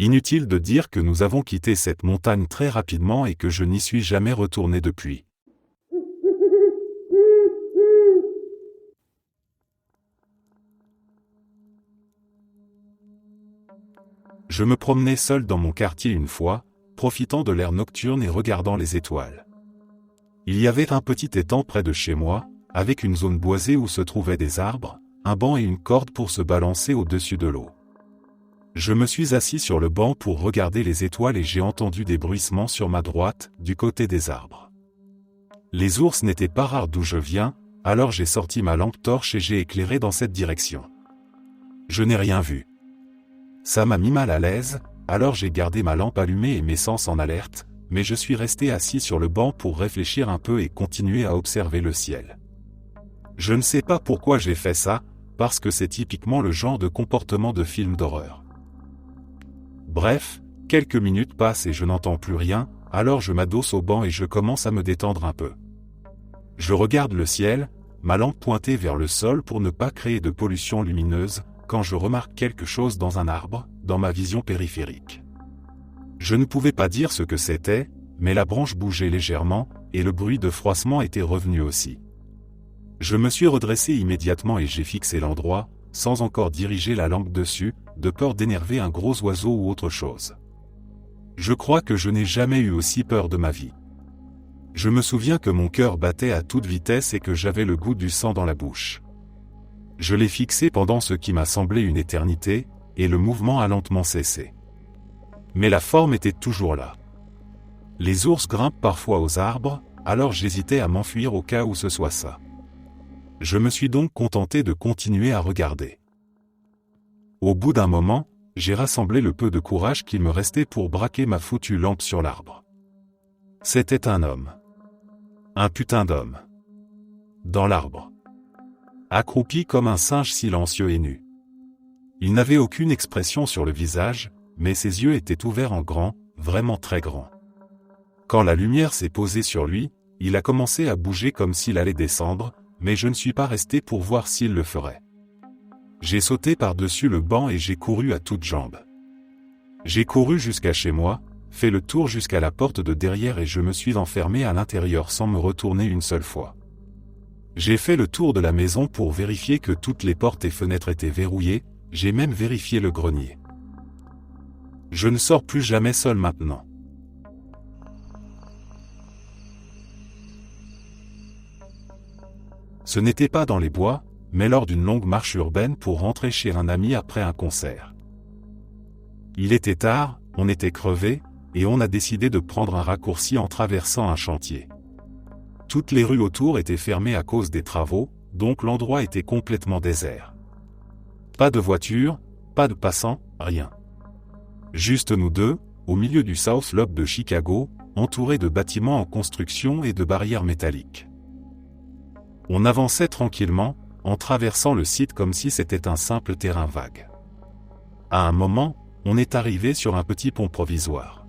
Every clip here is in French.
Inutile de dire que nous avons quitté cette montagne très rapidement et que je n'y suis jamais retourné depuis. Je me promenais seul dans mon quartier une fois, profitant de l'air nocturne et regardant les étoiles. Il y avait un petit étang près de chez moi, avec une zone boisée où se trouvaient des arbres, un banc et une corde pour se balancer au-dessus de l'eau. Je me suis assis sur le banc pour regarder les étoiles et j'ai entendu des bruissements sur ma droite, du côté des arbres. Les ours n'étaient pas rares d'où je viens, alors j'ai sorti ma lampe torche et j'ai éclairé dans cette direction. Je n'ai rien vu. Ça m'a mis mal à l'aise, alors j'ai gardé ma lampe allumée et mes sens en alerte, mais je suis resté assis sur le banc pour réfléchir un peu et continuer à observer le ciel. Je ne sais pas pourquoi j'ai fait ça, parce que c'est typiquement le genre de comportement de film d'horreur. Bref, quelques minutes passent et je n'entends plus rien, alors je m'adosse au banc et je commence à me détendre un peu. Je regarde le ciel, ma lampe pointée vers le sol pour ne pas créer de pollution lumineuse, quand je remarque quelque chose dans un arbre, dans ma vision périphérique. Je ne pouvais pas dire ce que c'était, mais la branche bougeait légèrement, et le bruit de froissement était revenu aussi. Je me suis redressé immédiatement et j'ai fixé l'endroit, sans encore diriger la lampe dessus, de peur d'énerver un gros oiseau ou autre chose. Je crois que je n'ai jamais eu aussi peur de ma vie. Je me souviens que mon cœur battait à toute vitesse et que j'avais le goût du sang dans la bouche. Je l'ai fixé pendant ce qui m'a semblé une éternité, et le mouvement a lentement cessé. Mais la forme était toujours là. Les ours grimpent parfois aux arbres, alors j'hésitais à m'enfuir au cas où ce soit ça. Je me suis donc contenté de continuer à regarder. Au bout d'un moment, j'ai rassemblé le peu de courage qu'il me restait pour braquer ma foutue lampe sur l'arbre. C'était un homme. Un putain d'homme. Dans l'arbre. Accroupi comme un singe silencieux et nu. Il n'avait aucune expression sur le visage, mais ses yeux étaient ouverts en grand, vraiment très grands. Quand la lumière s'est posée sur lui, il a commencé à bouger comme s'il allait descendre, mais je ne suis pas resté pour voir s'il le ferait. J'ai sauté par-dessus le banc et j'ai couru à toutes jambes. J'ai couru jusqu'à chez moi, fait le tour jusqu'à la porte de derrière et je me suis enfermé à l'intérieur sans me retourner une seule fois. J'ai fait le tour de la maison pour vérifier que toutes les portes et fenêtres étaient verrouillées, j'ai même vérifié le grenier. Je ne sors plus jamais seul maintenant. Ce n'était pas dans les bois, mais lors d'une longue marche urbaine pour rentrer chez un ami après un concert. Il était tard, on était crevés, et on a décidé de prendre un raccourci en traversant un chantier. Toutes les rues autour étaient fermées à cause des travaux, donc l'endroit était complètement désert. Pas de voitures, pas de passants, rien. Juste nous deux, au milieu du South Loop de Chicago, entourés de bâtiments en construction et de barrières métalliques. On avançait tranquillement, en traversant le site comme si c'était un simple terrain vague. À un moment, on est arrivé sur un petit pont provisoire.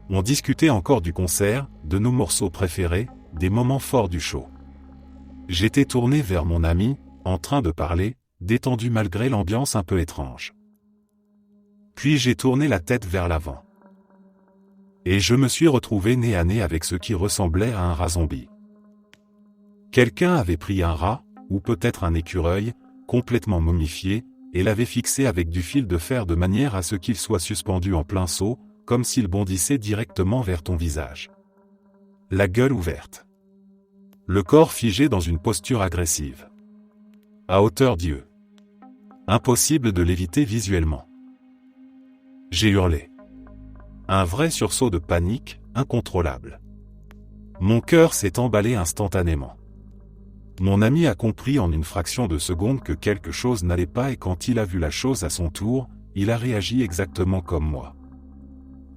On discutait encore du concert, de nos morceaux préférés, des moments forts du show. J'étais tourné vers mon ami, en train de parler, détendu malgré l'ambiance un peu étrange. Puis j'ai tourné la tête vers l'avant. Et je me suis retrouvé nez à nez avec ce qui ressemblait à un rat zombie. Quelqu'un avait pris un rat, ou peut-être un écureuil, complètement momifié, et l'avait fixé avec du fil de fer de manière à ce qu'il soit suspendu en plein saut, comme s'il bondissait directement vers ton visage. La gueule ouverte. Le corps figé dans une posture agressive. À hauteur d'yeux. Impossible de l'éviter visuellement. J'ai hurlé. Un vrai sursaut de panique, incontrôlable. Mon cœur s'est emballé instantanément. Mon ami a compris en une fraction de seconde que quelque chose n'allait pas et quand il a vu la chose à son tour, il a réagi exactement comme moi.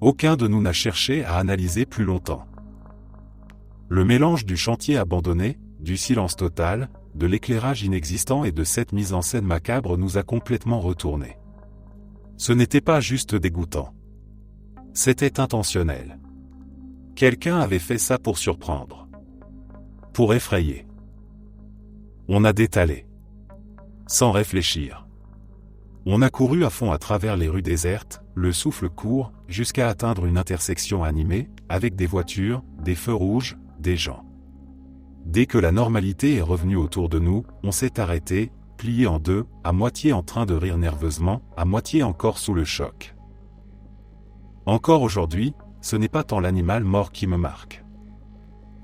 Aucun de nous n'a cherché à analyser plus longtemps. Le mélange du chantier abandonné, du silence total, de l'éclairage inexistant et de cette mise en scène macabre nous a complètement retournés. Ce n'était pas juste dégoûtant. C'était intentionnel. Quelqu'un avait fait ça pour surprendre. Pour effrayer. On a détalé. Sans réfléchir. On a couru à fond à travers les rues désertes, le souffle court, jusqu'à atteindre une intersection animée, avec des voitures, des feux rouges, des gens. Dès que la normalité est revenue autour de nous, on s'est arrêté, plié en deux, à moitié en train de rire nerveusement, à moitié encore sous le choc. Encore aujourd'hui, ce n'est pas tant l'animal mort qui me marque.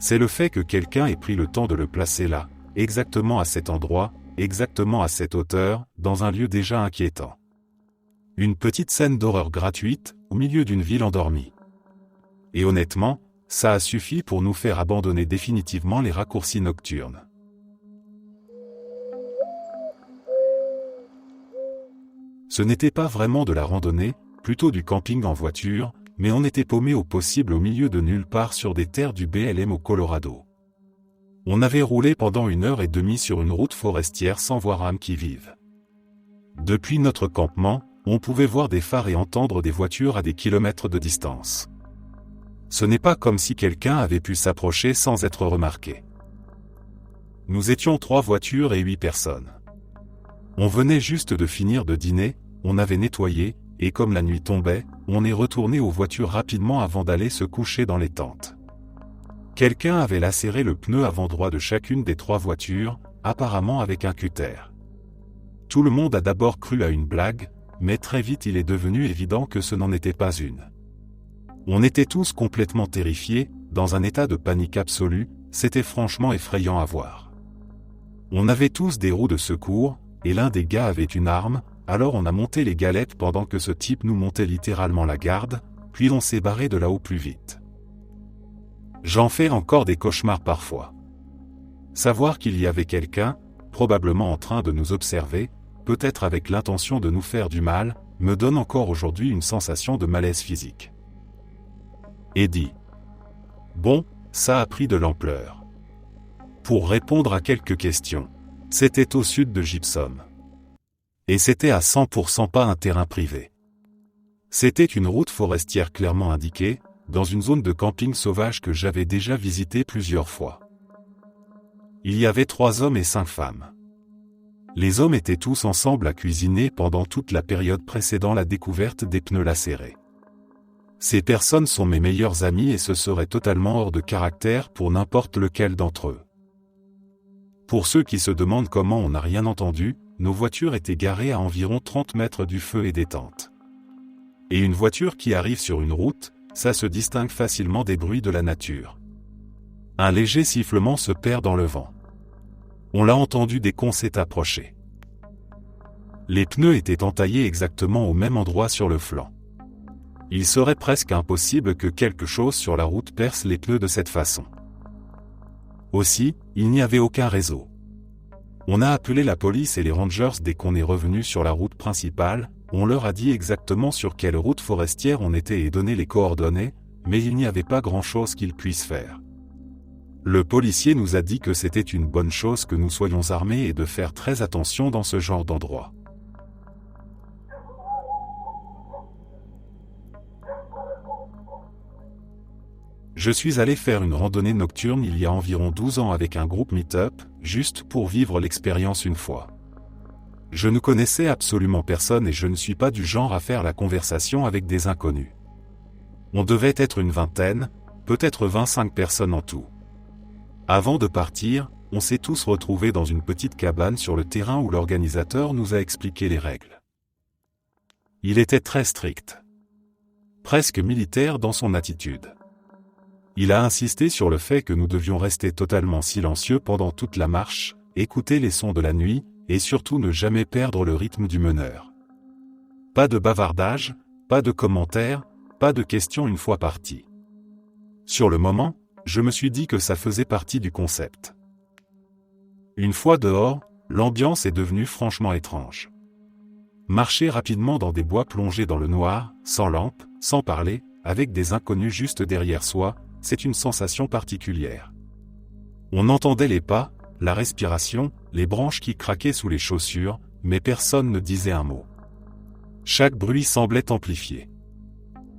C'est le fait que quelqu'un ait pris le temps de le placer là, exactement à cet endroit, exactement à cette hauteur, dans un lieu déjà inquiétant. Une petite scène d'horreur gratuite, au milieu d'une ville endormie. Et honnêtement, ça a suffi pour nous faire abandonner définitivement les raccourcis nocturnes. Ce n'était pas vraiment de la randonnée, plutôt du camping en voiture, mais on était paumé au possible au milieu de nulle part sur des terres du BLM au Colorado. On avait roulé pendant 1h30 sur une route forestière sans voir âme qui vive. Depuis notre campement, on pouvait voir des phares et entendre des voitures à des kilomètres de distance. Ce n'est pas comme si quelqu'un avait pu s'approcher sans être remarqué. Nous étions 3 voitures et 8 personnes. On venait juste de finir de dîner, on avait nettoyé, et comme la nuit tombait, on est retourné aux voitures rapidement avant d'aller se coucher dans les tentes. Quelqu'un avait lacéré le pneu avant droit de chacune des 3 voitures, apparemment avec un cutter. Tout le monde a d'abord cru à une blague, mais très vite il est devenu évident que ce n'en était pas une. On était tous complètement terrifiés, dans un état de panique absolue, c'était franchement effrayant à voir. On avait tous des roues de secours, et l'un des gars avait une arme, alors on a monté les galettes pendant que ce type nous montait littéralement la garde, puis on s'est barré de là au plus vite. J'en fais encore des cauchemars parfois. Savoir qu'il y avait quelqu'un, probablement en train de nous observer, peut-être avec l'intention de nous faire du mal, me donne encore aujourd'hui une sensation de malaise physique. Eddie. Bon, ça a pris de l'ampleur. Pour répondre à quelques questions, c'était au sud de Gypsum. Et c'était à 100% pas un terrain privé. C'était une route forestière clairement indiquée, dans une zone de camping sauvage que j'avais déjà visitée plusieurs fois. Il y avait 3 hommes et 5 femmes. Les hommes étaient tous ensemble à cuisiner pendant toute la période précédant la découverte des pneus lacérés. Ces personnes sont mes meilleurs amis et ce serait totalement hors de caractère pour n'importe lequel d'entre eux. Pour ceux qui se demandent comment on n'a rien entendu, nos voitures étaient garées à environ 30 mètres du feu et des tentes. Et une voiture qui arrive sur une route, ça se distingue facilement des bruits de la nature. Un léger sifflement se perd dans le vent. On l'a entendu dès qu'on s'est approché. Les pneus étaient entaillés exactement au même endroit sur le flanc. Il serait presque impossible que quelque chose sur la route perce les pneus de cette façon. Aussi, il n'y avait aucun réseau. On a appelé la police et les rangers dès qu'on est revenu sur la route principale, on leur a dit exactement sur quelle route forestière on était et donné les coordonnées, mais il n'y avait pas grand-chose qu'ils puissent faire. Le policier nous a dit que c'était une bonne chose que nous soyons armés et de faire très attention dans ce genre d'endroit. Je suis allé faire une randonnée nocturne il y a environ 12 ans avec un groupe meet-up, juste pour vivre l'expérience une fois. Je ne connaissais absolument personne et je ne suis pas du genre à faire la conversation avec des inconnus. On devait être une vingtaine, peut-être 25 personnes en tout. Avant de partir, on s'est tous retrouvés dans une petite cabane sur le terrain où l'organisateur nous a expliqué les règles. Il était très strict. Presque militaire dans son attitude. Il a insisté sur le fait que nous devions rester totalement silencieux pendant toute la marche, écouter les sons de la nuit, et surtout ne jamais perdre le rythme du meneur. Pas de bavardage, pas de commentaires, pas de questions une fois parti. Sur le moment, je me suis dit que ça faisait partie du concept. Une fois dehors, l'ambiance est devenue franchement étrange. Marcher rapidement dans des bois plongés dans le noir, sans lampe, sans parler, avec des inconnus juste derrière soi, c'est une sensation particulière. On entendait les pas, la respiration, les branches qui craquaient sous les chaussures, mais personne ne disait un mot. Chaque bruit semblait amplifié.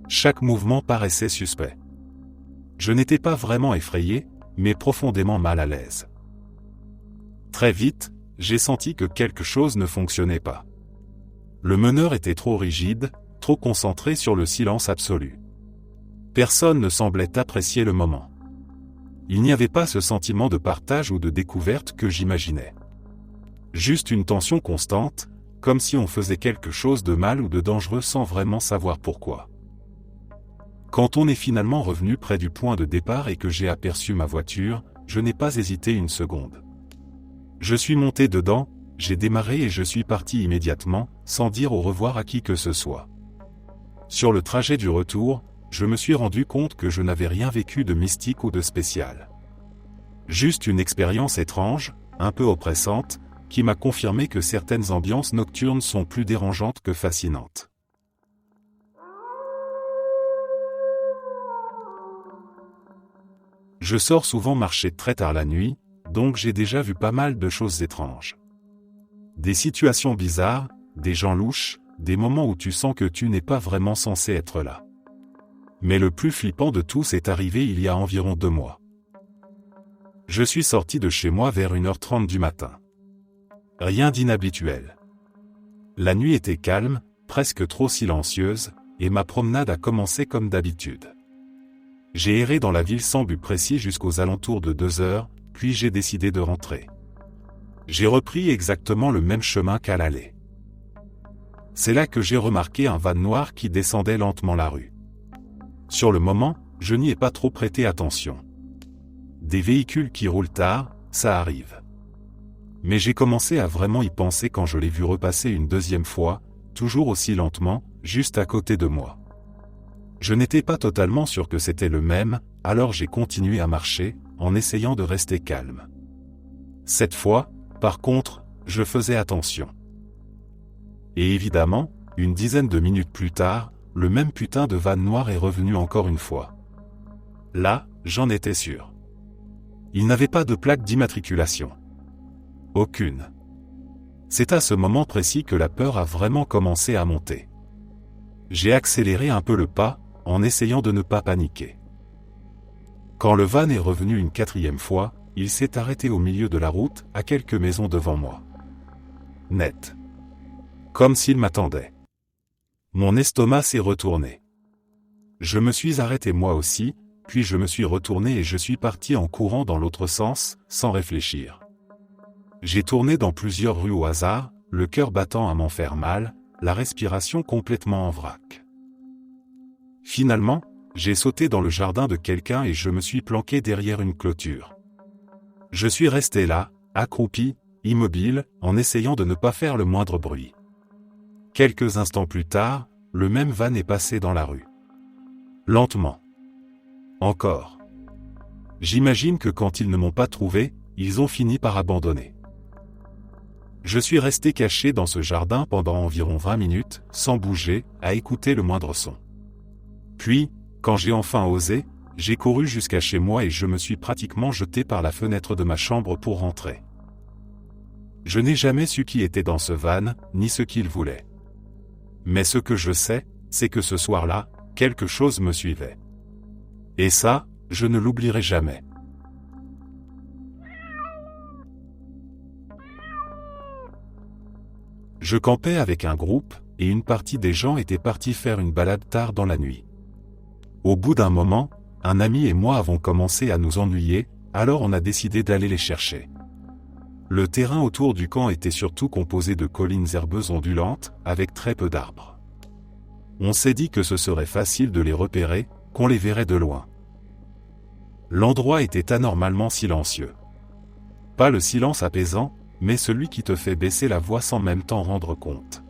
Chaque mouvement paraissait suspect. Je n'étais pas vraiment effrayé, mais profondément mal à l'aise. Très vite, j'ai senti que quelque chose ne fonctionnait pas. Le meneur était trop rigide, trop concentré sur le silence absolu. Personne ne semblait apprécier le moment. Il n'y avait pas ce sentiment de partage ou de découverte que j'imaginais. Juste une tension constante, comme si on faisait quelque chose de mal ou de dangereux sans vraiment savoir pourquoi. Quand on est finalement revenu près du point de départ et que j'ai aperçu ma voiture, je n'ai pas hésité une seconde. Je suis monté dedans, j'ai démarré et je suis parti immédiatement, sans dire au revoir à qui que ce soit. Sur le trajet du retour, je me suis rendu compte que je n'avais rien vécu de mystique ou de spécial. Juste une expérience étrange, un peu oppressante, qui m'a confirmé que certaines ambiances nocturnes sont plus dérangeantes que fascinantes. Je sors souvent marcher très tard la nuit, donc j'ai déjà vu pas mal de choses étranges. Des situations bizarres, des gens louches, des moments où tu sens que tu n'es pas vraiment censé être là. Mais le plus flippant de tous est arrivé il y a environ 2 mois. Je suis sorti de chez moi vers 1h30 du matin. Rien d'inhabituel. La nuit était calme, presque trop silencieuse, et ma promenade a commencé comme d'habitude. J'ai erré dans la ville sans but précis jusqu'aux alentours de 2h, puis j'ai décidé de rentrer. J'ai repris exactement le même chemin qu'à l'aller. C'est là que j'ai remarqué un van noir qui descendait lentement la rue. Sur le moment, je n'y ai pas trop prêté attention. Des véhicules qui roulent tard, ça arrive. Mais j'ai commencé à vraiment y penser quand je l'ai vu repasser une deuxième fois, toujours aussi lentement, juste à côté de moi. Je n'étais pas totalement sûr que c'était le même, alors j'ai continué à marcher, en essayant de rester calme. Cette fois, par contre, je faisais attention. Et évidemment, une dizaine de minutes plus tard, le même putain de van noir est revenu encore une fois. Là, j'en étais sûr. Il n'avait pas de plaque d'immatriculation. Aucune. C'est à ce moment précis que la peur a vraiment commencé à monter. J'ai accéléré un peu le pas, en essayant de ne pas paniquer. Quand le van est revenu une 4e fois, il s'est arrêté au milieu de la route, à quelques maisons devant moi. Net. Comme s'il m'attendait. Mon estomac s'est retourné. Je me suis arrêté moi aussi, puis je me suis retourné et je suis parti en courant dans l'autre sens, sans réfléchir. J'ai tourné dans plusieurs rues au hasard, le cœur battant à m'en faire mal, la respiration complètement en vrac. Finalement, j'ai sauté dans le jardin de quelqu'un et je me suis planqué derrière une clôture. Je suis resté là, accroupi, immobile, en essayant de ne pas faire le moindre bruit. Quelques instants plus tard, le même van est passé dans la rue. Lentement. Encore. J'imagine que quand ils ne m'ont pas trouvé, ils ont fini par abandonner. Je suis resté caché dans ce jardin pendant environ 20 minutes, sans bouger, à écouter le moindre son. Puis, quand j'ai enfin osé, j'ai couru jusqu'à chez moi et je me suis pratiquement jeté par la fenêtre de ma chambre pour rentrer. Je n'ai jamais su qui était dans ce van, ni ce qu'il voulait. Mais ce que je sais, c'est que ce soir-là, quelque chose me suivait. Et ça, je ne l'oublierai jamais. Je campais avec un groupe, et une partie des gens étaient partis faire une balade tard dans la nuit. Au bout d'un moment, un ami et moi avons commencé à nous ennuyer, alors on a décidé d'aller les chercher. Le terrain autour du camp était surtout composé de collines herbeuses ondulantes, avec très peu d'arbres. On s'est dit que ce serait facile de les repérer, qu'on les verrait de loin. L'endroit était anormalement silencieux. Pas le silence apaisant, mais celui qui te fait baisser la voix sans même t'en rendre compte.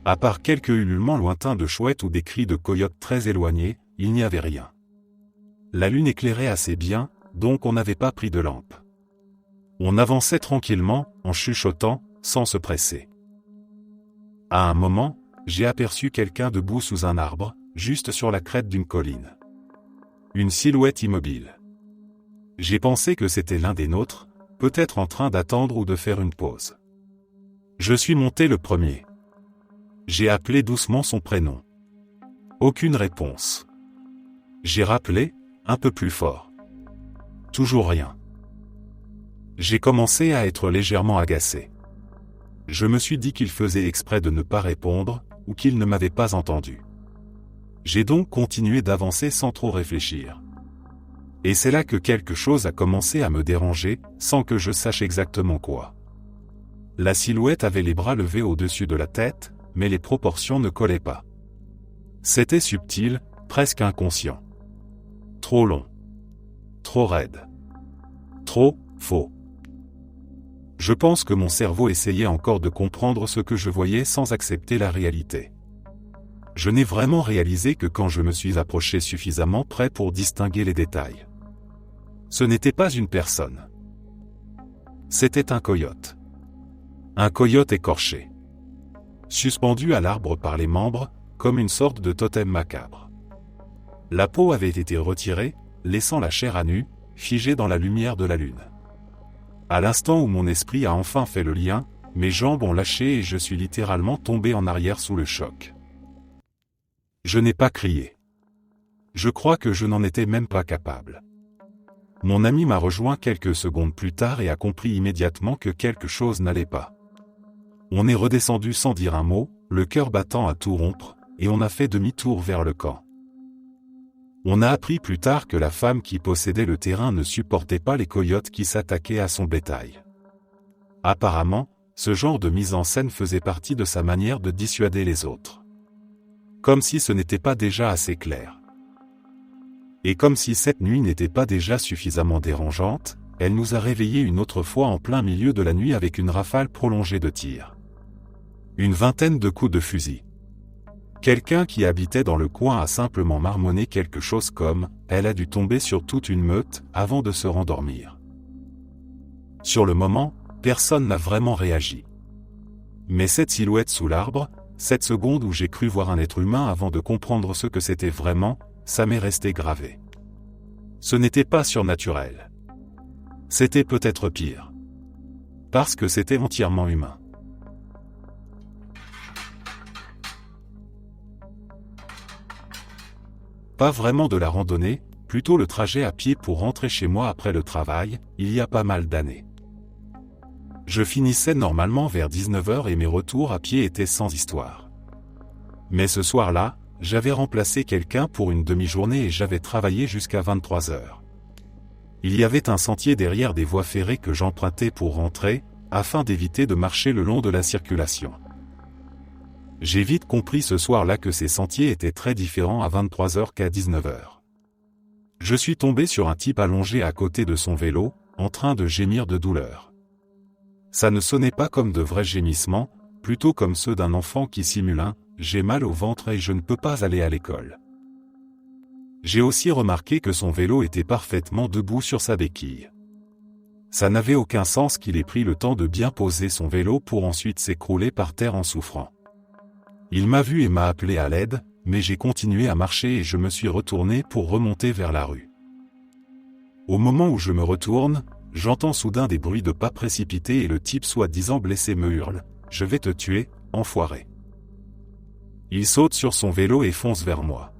À part quelques ululements lointains de chouettes ou des cris de coyotes très éloignés, il n'y avait rien. La lune éclairait assez bien, donc on n'avait pas pris de lampe. On avançait tranquillement, en chuchotant, sans se presser. À un moment, j'ai aperçu quelqu'un debout sous un arbre, juste sur la crête d'une colline. Une silhouette immobile. J'ai pensé que c'était l'un des nôtres, peut-être en train d'attendre ou de faire une pause. Je suis monté le premier. J'ai appelé doucement son prénom. Aucune réponse. J'ai rappelé, un peu plus fort. Toujours rien. J'ai commencé à être légèrement agacé. Je me suis dit qu'il faisait exprès de ne pas répondre, ou qu'il ne m'avait pas entendu. J'ai donc continué d'avancer sans trop réfléchir. Et c'est là que quelque chose a commencé à me déranger, sans que je sache exactement quoi. La silhouette avait les bras levés au-dessus de la tête, mais les proportions ne collaient pas. C'était subtil, presque inconscient. Trop long. Trop raide. Trop faux. Je pense que mon cerveau essayait encore de comprendre ce que je voyais sans accepter la réalité. Je n'ai vraiment réalisé que quand je me suis approché suffisamment près pour distinguer les détails. Ce n'était pas une personne. C'était un coyote. Un coyote écorché. Suspendu à l'arbre par les membres, comme une sorte de totem macabre. La peau avait été retirée, laissant la chair à nu, figée dans la lumière de la lune. À l'instant où mon esprit a enfin fait le lien, mes jambes ont lâché et je suis littéralement tombé en arrière sous le choc. Je n'ai pas crié. Je crois que je n'en étais même pas capable. Mon ami m'a rejoint quelques secondes plus tard et a compris immédiatement que quelque chose n'allait pas. On est redescendu sans dire un mot, le cœur battant à tout rompre, et on a fait demi-tour vers le camp. On a appris plus tard que la femme qui possédait le terrain ne supportait pas les coyotes qui s'attaquaient à son bétail. Apparemment, ce genre de mise en scène faisait partie de sa manière de dissuader les autres. Comme si ce n'était pas déjà assez clair. Et comme si cette nuit n'était pas déjà suffisamment dérangeante, elle nous a réveillés une autre fois en plein milieu de la nuit avec une rafale prolongée de tirs. Une vingtaine de coups de fusil. Quelqu'un qui habitait dans le coin a simplement marmonné quelque chose comme « elle a dû tomber sur toute une meute » avant de se rendormir. Sur le moment, personne n'a vraiment réagi. Mais cette silhouette sous l'arbre, cette seconde où j'ai cru voir un être humain avant de comprendre ce que c'était vraiment, ça m'est resté gravé. Ce n'était pas surnaturel. C'était peut-être pire. Parce que c'était entièrement humain. Pas vraiment de la randonnée, plutôt le trajet à pied pour rentrer chez moi après le travail, il y a pas mal d'années. Je finissais normalement vers 19h et mes retours à pied étaient sans histoire. Mais ce soir-là, j'avais remplacé quelqu'un pour une demi-journée et j'avais travaillé jusqu'à 23h. Il y avait un sentier derrière des voies ferrées que j'empruntais pour rentrer, afin d'éviter de marcher le long de la circulation. J'ai vite compris ce soir-là que ces sentiers étaient très différents à 23h qu'à 19h. Je suis tombé sur un type allongé à côté de son vélo, en train de gémir de douleur. Ça ne sonnait pas comme de vrais gémissements, plutôt comme ceux d'un enfant qui simule un « j'ai mal au ventre et je ne peux pas aller à l'école ». J'ai aussi remarqué que son vélo était parfaitement debout sur sa béquille. Ça n'avait aucun sens qu'il ait pris le temps de bien poser son vélo pour ensuite s'écrouler par terre en souffrant. Il m'a vu et m'a appelé à l'aide, mais j'ai continué à marcher et je me suis retourné pour remonter vers la rue. Au moment où je me retourne, j'entends soudain des bruits de pas précipités et le type soi-disant blessé me hurle « Je vais te tuer, enfoiré ». Il saute sur son vélo et fonce vers moi.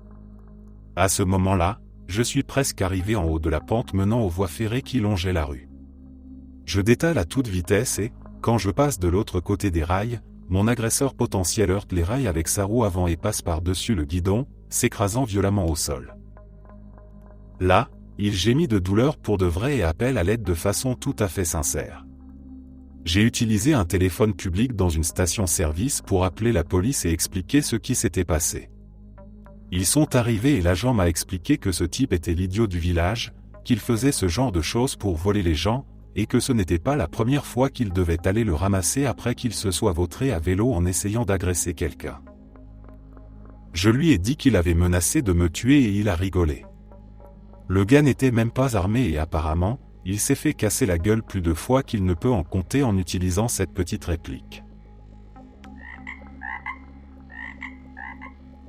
À ce moment-là, je suis presque arrivé en haut de la pente menant aux voies ferrées qui longeaient la rue. Je détale à toute vitesse et, quand je passe de l'autre côté des rails, mon agresseur potentiel heurte les rails avec sa roue avant et passe par-dessus le guidon, s'écrasant violemment au sol. Là, il gémit de douleur pour de vrai et appelle à l'aide de façon tout à fait sincère. J'ai utilisé un téléphone public dans une station-service pour appeler la police et expliquer ce qui s'était passé. Ils sont arrivés et l'agent m'a expliqué que ce type était l'idiot du village, qu'il faisait ce genre de choses pour voler les gens, et que ce n'était pas la première fois qu'il devait aller le ramasser après qu'il se soit vautré à vélo en essayant d'agresser quelqu'un. Je lui ai dit qu'il avait menacé de me tuer et il a rigolé. Le gars n'était même pas armé et apparemment, il s'est fait casser la gueule plus de fois qu'il ne peut en compter en utilisant cette petite réplique.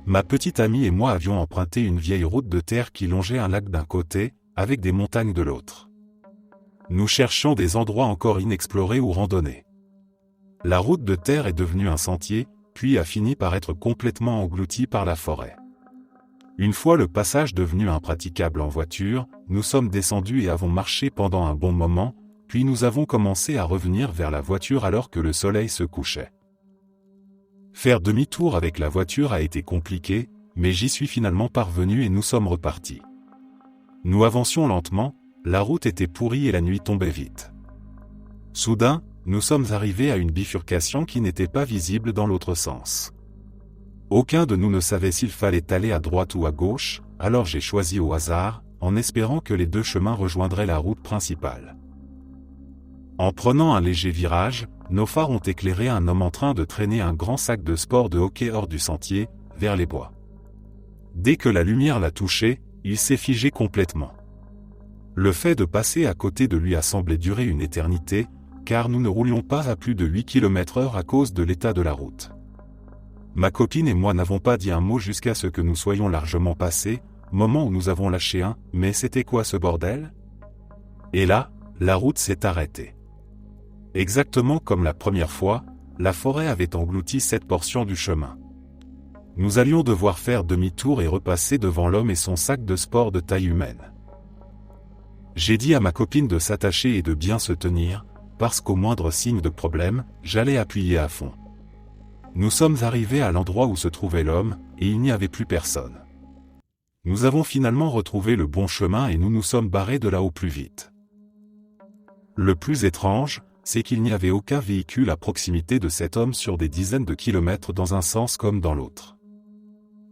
Ma petite amie et moi avions emprunté une vieille route de terre qui longeait un lac d'un côté, avec des montagnes de l'autre. Nous cherchions des endroits encore inexplorés ou randonnés. La route de terre est devenue un sentier, puis a fini par être complètement engloutie par la forêt. Une fois le passage devenu impraticable en voiture, nous sommes descendus et avons marché pendant un bon moment, puis nous avons commencé à revenir vers la voiture alors que le soleil se couchait. Faire demi-tour avec la voiture a été compliqué, mais j'y suis finalement parvenu et nous sommes repartis. Nous avancions lentement, la route était pourrie et la nuit tombait vite. Soudain, nous sommes arrivés à une bifurcation qui n'était pas visible dans l'autre sens. Aucun de nous ne savait s'il fallait aller à droite ou à gauche, alors j'ai choisi au hasard, en espérant que les deux chemins rejoindraient la route principale. En prenant un léger virage, nos phares ont éclairé un homme en train de traîner un grand sac de sport de hockey hors du sentier, vers les bois. Dès que la lumière l'a touché, il s'est figé complètement. Le fait de passer à côté de lui a semblé durer une éternité, car nous ne roulions pas à plus de 8 km/h à cause de l'état de la route. Ma copine et moi n'avons pas dit un mot jusqu'à ce que nous soyons largement passés, moment où nous avons lâché un « mais c'était quoi ce bordel ?» Et là, la route s'est arrêtée. Exactement comme la première fois, la forêt avait englouti cette portion du chemin. Nous allions devoir faire demi-tour et repasser devant l'homme et son sac de sport de taille humaine. J'ai dit à ma copine de s'attacher et de bien se tenir, parce qu'au moindre signe de problème, j'allais appuyer à fond. Nous sommes arrivés à l'endroit où se trouvait l'homme, et il n'y avait plus personne. Nous avons finalement retrouvé le bon chemin et nous nous sommes barrés de là au plus vite. Le plus étrange, c'est qu'il n'y avait aucun véhicule à proximité de cet homme sur des dizaines de kilomètres dans un sens comme dans l'autre.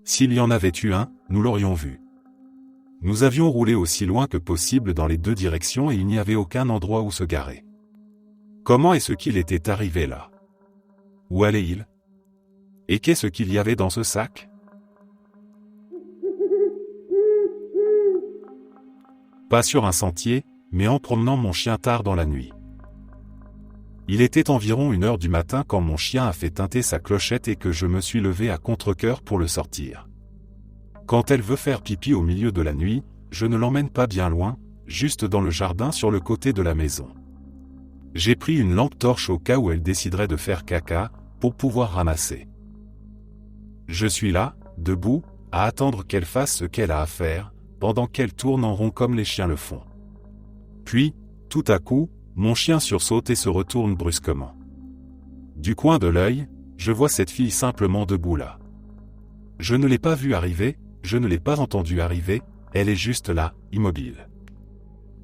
S'il y en avait eu un, nous l'aurions vu. Nous avions roulé aussi loin que possible dans les deux directions et il n'y avait aucun endroit où se garer. Comment est-ce qu'il était arrivé là? Où allait-il? Et qu'est-ce qu'il y avait dans ce sac? Pas sur un sentier, mais en promenant mon chien tard dans la nuit. Il était environ 1h du matin quand mon chien a fait tinter sa clochette et que je me suis levé à contre-cœur pour le sortir. Quand elle veut faire pipi au milieu de la nuit, je ne l'emmène pas bien loin, juste dans le jardin sur le côté de la maison. J'ai pris une lampe torche au cas où elle déciderait de faire caca, pour pouvoir ramasser. Je suis là, debout, à attendre qu'elle fasse ce qu'elle a à faire, pendant qu'elle tourne en rond comme les chiens le font. Puis, tout à coup, mon chien sursaute et se retourne brusquement. Du coin de l'œil, je vois cette fille simplement debout là. Je ne l'ai pas vue arriver, je ne l'ai pas entendue arriver, elle est juste là, immobile.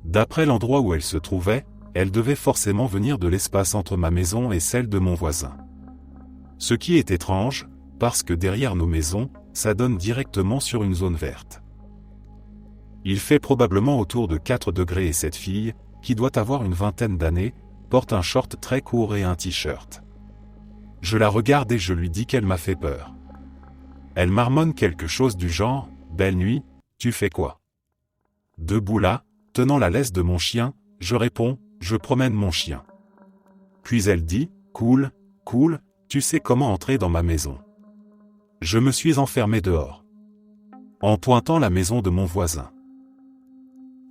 D'après l'endroit où elle se trouvait, elle devait forcément venir de l'espace entre ma maison et celle de mon voisin. Ce qui est étrange, parce que derrière nos maisons, ça donne directement sur une zone verte. Il fait probablement autour de 4 degrés et cette fille, qui doit avoir une vingtaine d'années, porte un short très court et un t-shirt. Je la regarde et je lui dis qu'elle m'a fait peur. Elle marmonne quelque chose du genre « Belle nuit, tu fais quoi ?» Debout là, tenant la laisse de mon chien, je réponds « Je promène mon chien. » Puis elle dit « Cool, tu sais comment entrer dans ma maison. » Je me suis enfermé dehors. En pointant la maison de mon voisin.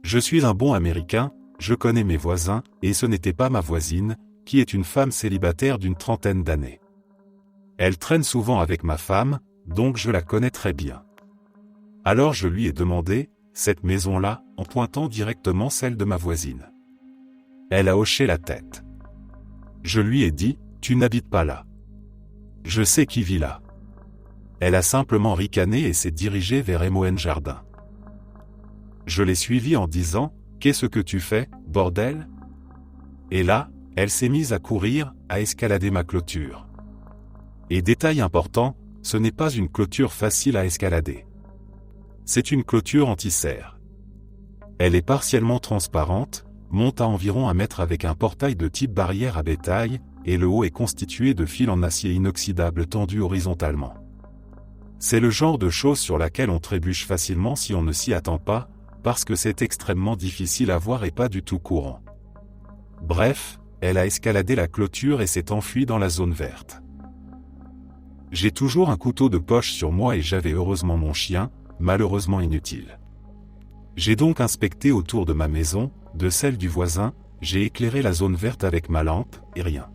Je suis un bon Américain, je connais mes voisins, et ce n'était pas ma voisine, qui est une femme célibataire d'une 30aine d'années. Elle traîne souvent avec ma femme, donc je la connais très bien. Alors je lui ai demandé, cette maison-là, en pointant directement celle de ma voisine. Elle a hoché la tête. Je lui ai dit, tu n'habites pas là. Je sais qui vit là. Elle a simplement ricané et s'est dirigée vers Emoen Jardin. Je l'ai suivie en disant, qu'est-ce que tu fais, bordel? Et là, elle s'est mise à courir, à escalader ma clôture. Et détail important, ce n'est pas une clôture facile à escalader. C'est une clôture anti-serre. Elle est partiellement transparente, monte à environ 1 mètre avec un portail de type barrière à bétail, et le haut est constitué de fils en acier inoxydable tendus horizontalement. C'est le genre de chose sur laquelle on trébuche facilement si on ne s'y attend pas, parce que c'est extrêmement difficile à voir et pas du tout courant. Bref, elle a escaladé la clôture et s'est enfuie dans la zone verte. J'ai toujours un couteau de poche sur moi et j'avais heureusement mon chien, malheureusement inutile. J'ai donc inspecté autour de ma maison, de celle du voisin, j'ai éclairé la zone verte avec ma lampe, et rien.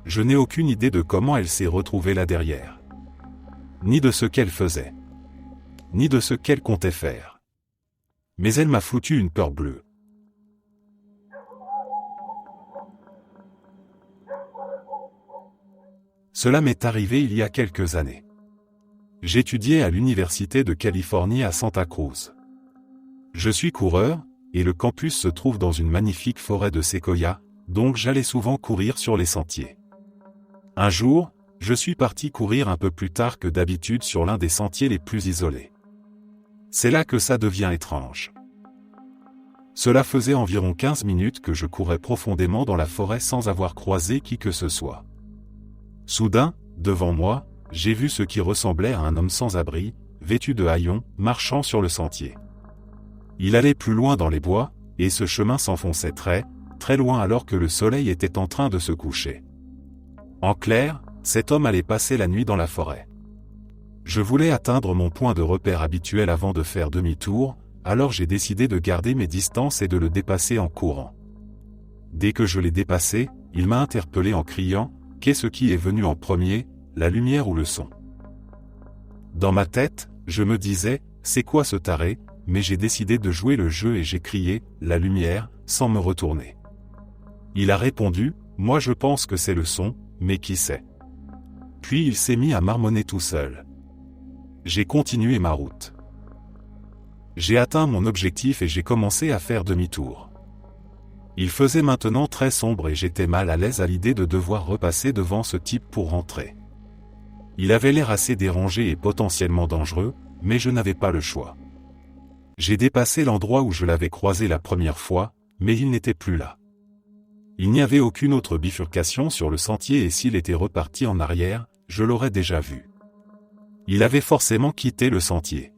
Je n'ai aucune idée de comment elle s'est retrouvée là derrière. Ni de ce qu'elle faisait. Ni de ce qu'elle comptait faire. Mais elle m'a foutu une peur bleue. Cela m'est arrivé il y a quelques années. J'étudiais à l'Université de Californie à Santa Cruz. Je suis coureur, et le campus se trouve dans une magnifique forêt de séquoias, donc j'allais souvent courir sur les sentiers. Un jour, je suis parti courir un peu plus tard que d'habitude sur l'un des sentiers les plus isolés. C'est là que ça devient étrange. Cela faisait environ 15 minutes que je courais profondément dans la forêt sans avoir croisé qui que ce soit. Soudain, devant moi, j'ai vu ce qui ressemblait à un homme sans abri, vêtu de haillons, marchant sur le sentier. Il allait plus loin dans les bois, et ce chemin s'enfonçait très, très loin alors que le soleil était en train de se coucher. En clair, cet homme allait passer la nuit dans la forêt. Je voulais atteindre mon point de repère habituel avant de faire demi-tour, alors j'ai décidé de garder mes distances et de le dépasser en courant. Dès que je l'ai dépassé, il m'a interpellé en criant « Qu'est-ce qui est venu en premier, la lumière ou le son ?» Dans ma tête, je me disais « C'est quoi ce taré ?» mais j'ai décidé de jouer le jeu et j'ai crié « La lumière » sans me retourner. Il a répondu « Moi je pense que c'est le son, mais qui sait ?» Puis il s'est mis à marmonner tout seul. J'ai continué ma route. J'ai atteint mon objectif et j'ai commencé à faire demi-tour. Il faisait maintenant très sombre et j'étais mal à l'aise à l'idée de devoir repasser devant ce type pour rentrer. Il avait l'air assez dérangé et potentiellement dangereux, mais je n'avais pas le choix. J'ai dépassé l'endroit où je l'avais croisé la première fois, mais il n'était plus là. Il n'y avait aucune autre bifurcation sur le sentier et s'il était reparti en arrière, je l'aurais déjà vu. Il avait forcément quitté le sentier.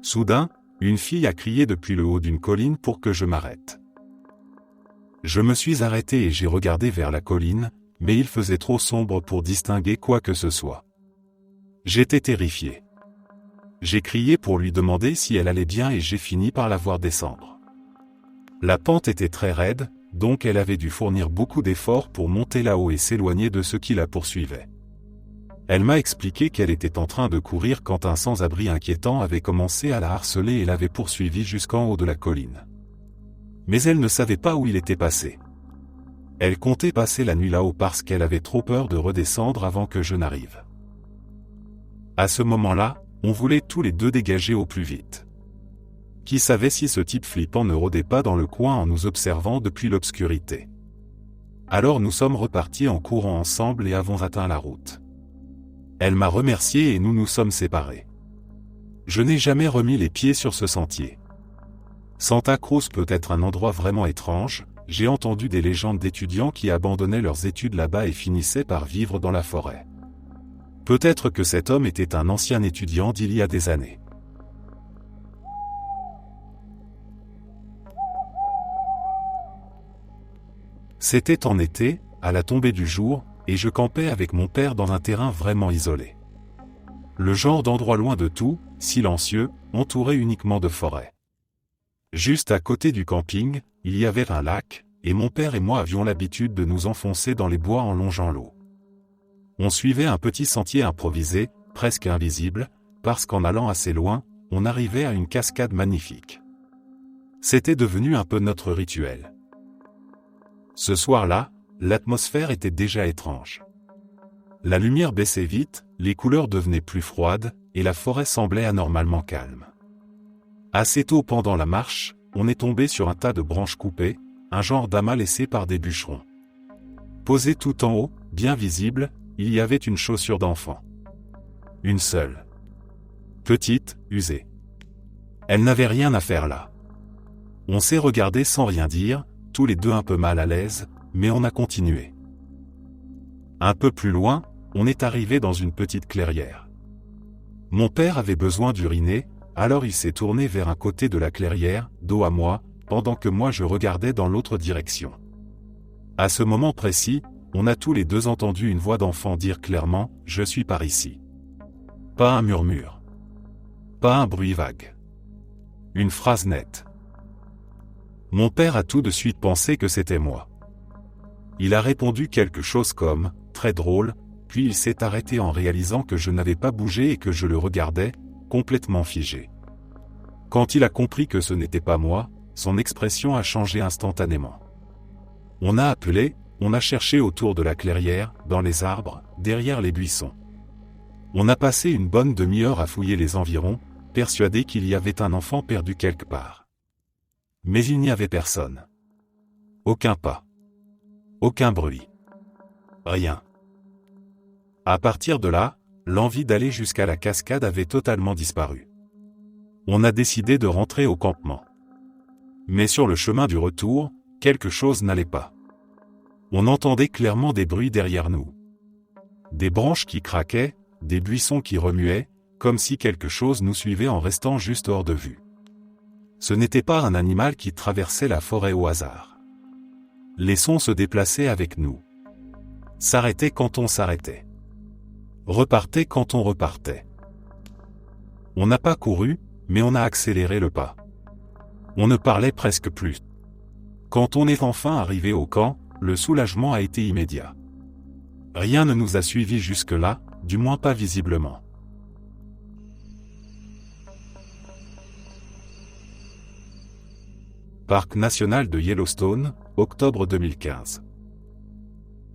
Soudain, une fille a crié depuis le haut d'une colline pour que je m'arrête. Je me suis arrêté et j'ai regardé vers la colline, mais il faisait trop sombre pour distinguer quoi que ce soit. J'étais terrifié. J'ai crié pour lui demander si elle allait bien et j'ai fini par la voir descendre. La pente était très raide, donc elle avait dû fournir beaucoup d'efforts pour monter là-haut et s'éloigner de ceux qui la poursuivaient. Elle m'a expliqué qu'elle était en train de courir quand un sans-abri inquiétant avait commencé à la harceler et l'avait poursuivie jusqu'en haut de la colline. Mais elle ne savait pas où il était passé. Elle comptait passer la nuit là-haut parce qu'elle avait trop peur de redescendre avant que je n'arrive. À ce moment-là, on voulait tous les deux dégager au plus vite. Qui savait si ce type flippant ne rôdait pas dans le coin en nous observant depuis l'obscurité. Alors nous sommes repartis en courant ensemble et avons atteint la route. Elle m'a remercié et nous nous sommes séparés. Je n'ai jamais remis les pieds sur ce sentier. Santa Cruz peut être un endroit vraiment étrange, j'ai entendu des légendes d'étudiants qui abandonnaient leurs études là-bas et finissaient par vivre dans la forêt. Peut-être que cet homme était un ancien étudiant d'il y a des années. C'était en été, à la tombée du jour, et je campais avec mon père dans un terrain vraiment isolé. Le genre d'endroit loin de tout, silencieux, entouré uniquement de forêt. Juste à côté du camping, il y avait un lac, et mon père et moi avions l'habitude de nous enfoncer dans les bois en longeant l'eau. On suivait un petit sentier improvisé, presque invisible, parce qu'en allant assez loin, on arrivait à une cascade magnifique. C'était devenu un peu notre rituel. Ce soir-là, l'atmosphère était déjà étrange. La lumière baissait vite, les couleurs devenaient plus froides, et la forêt semblait anormalement calme. Assez tôt pendant la marche, on est tombé sur un tas de branches coupées, un genre d'amas laissé par des bûcherons. Posé tout en haut, bien visible, il y avait une chaussure d'enfant. Une seule. Petite, usée. Elle n'avait rien à faire là. On s'est regardé sans rien dire, tous les deux un peu mal à l'aise, mais on a continué. Un peu plus loin, on est arrivé dans une petite clairière. Mon père avait besoin d'uriner, alors il s'est tourné vers un côté de la clairière, dos à moi, pendant que moi je regardais dans l'autre direction. À ce moment précis, on a tous les deux entendu une voix d'enfant dire clairement « Je suis par ici ». Pas un murmure. Pas un bruit vague. Une phrase nette. Mon père a tout de suite pensé que c'était moi. Il a répondu quelque chose comme « Très drôle », puis il s'est arrêté en réalisant que je n'avais pas bougé et que je le regardais, complètement figé. Quand il a compris que ce n'était pas moi, son expression a changé instantanément. On a appelé, on a cherché autour de la clairière, dans les arbres, derrière les buissons. On a passé une bonne demi-heure à fouiller les environs, persuadé qu'il y avait un enfant perdu quelque part. Mais il n'y avait personne. Aucun pas. Aucun bruit. Rien. À partir de là, l'envie d'aller jusqu'à la cascade avait totalement disparu. On a décidé de rentrer au campement. Mais sur le chemin du retour, quelque chose n'allait pas. On entendait clairement des bruits derrière nous. Des branches qui craquaient, des buissons qui remuaient, comme si quelque chose nous suivait en restant juste hors de vue. Ce n'était pas un animal qui traversait la forêt au hasard. Les sons se déplaçaient avec nous. S'arrêtaient quand on s'arrêtait. Repartaient quand on repartait. On n'a pas couru, mais on a accéléré le pas. On ne parlait presque plus. Quand on est enfin arrivé au camp, le soulagement a été immédiat. Rien ne nous a suivis jusque-là, du moins pas visiblement. Parc national de Yellowstone, octobre 2015.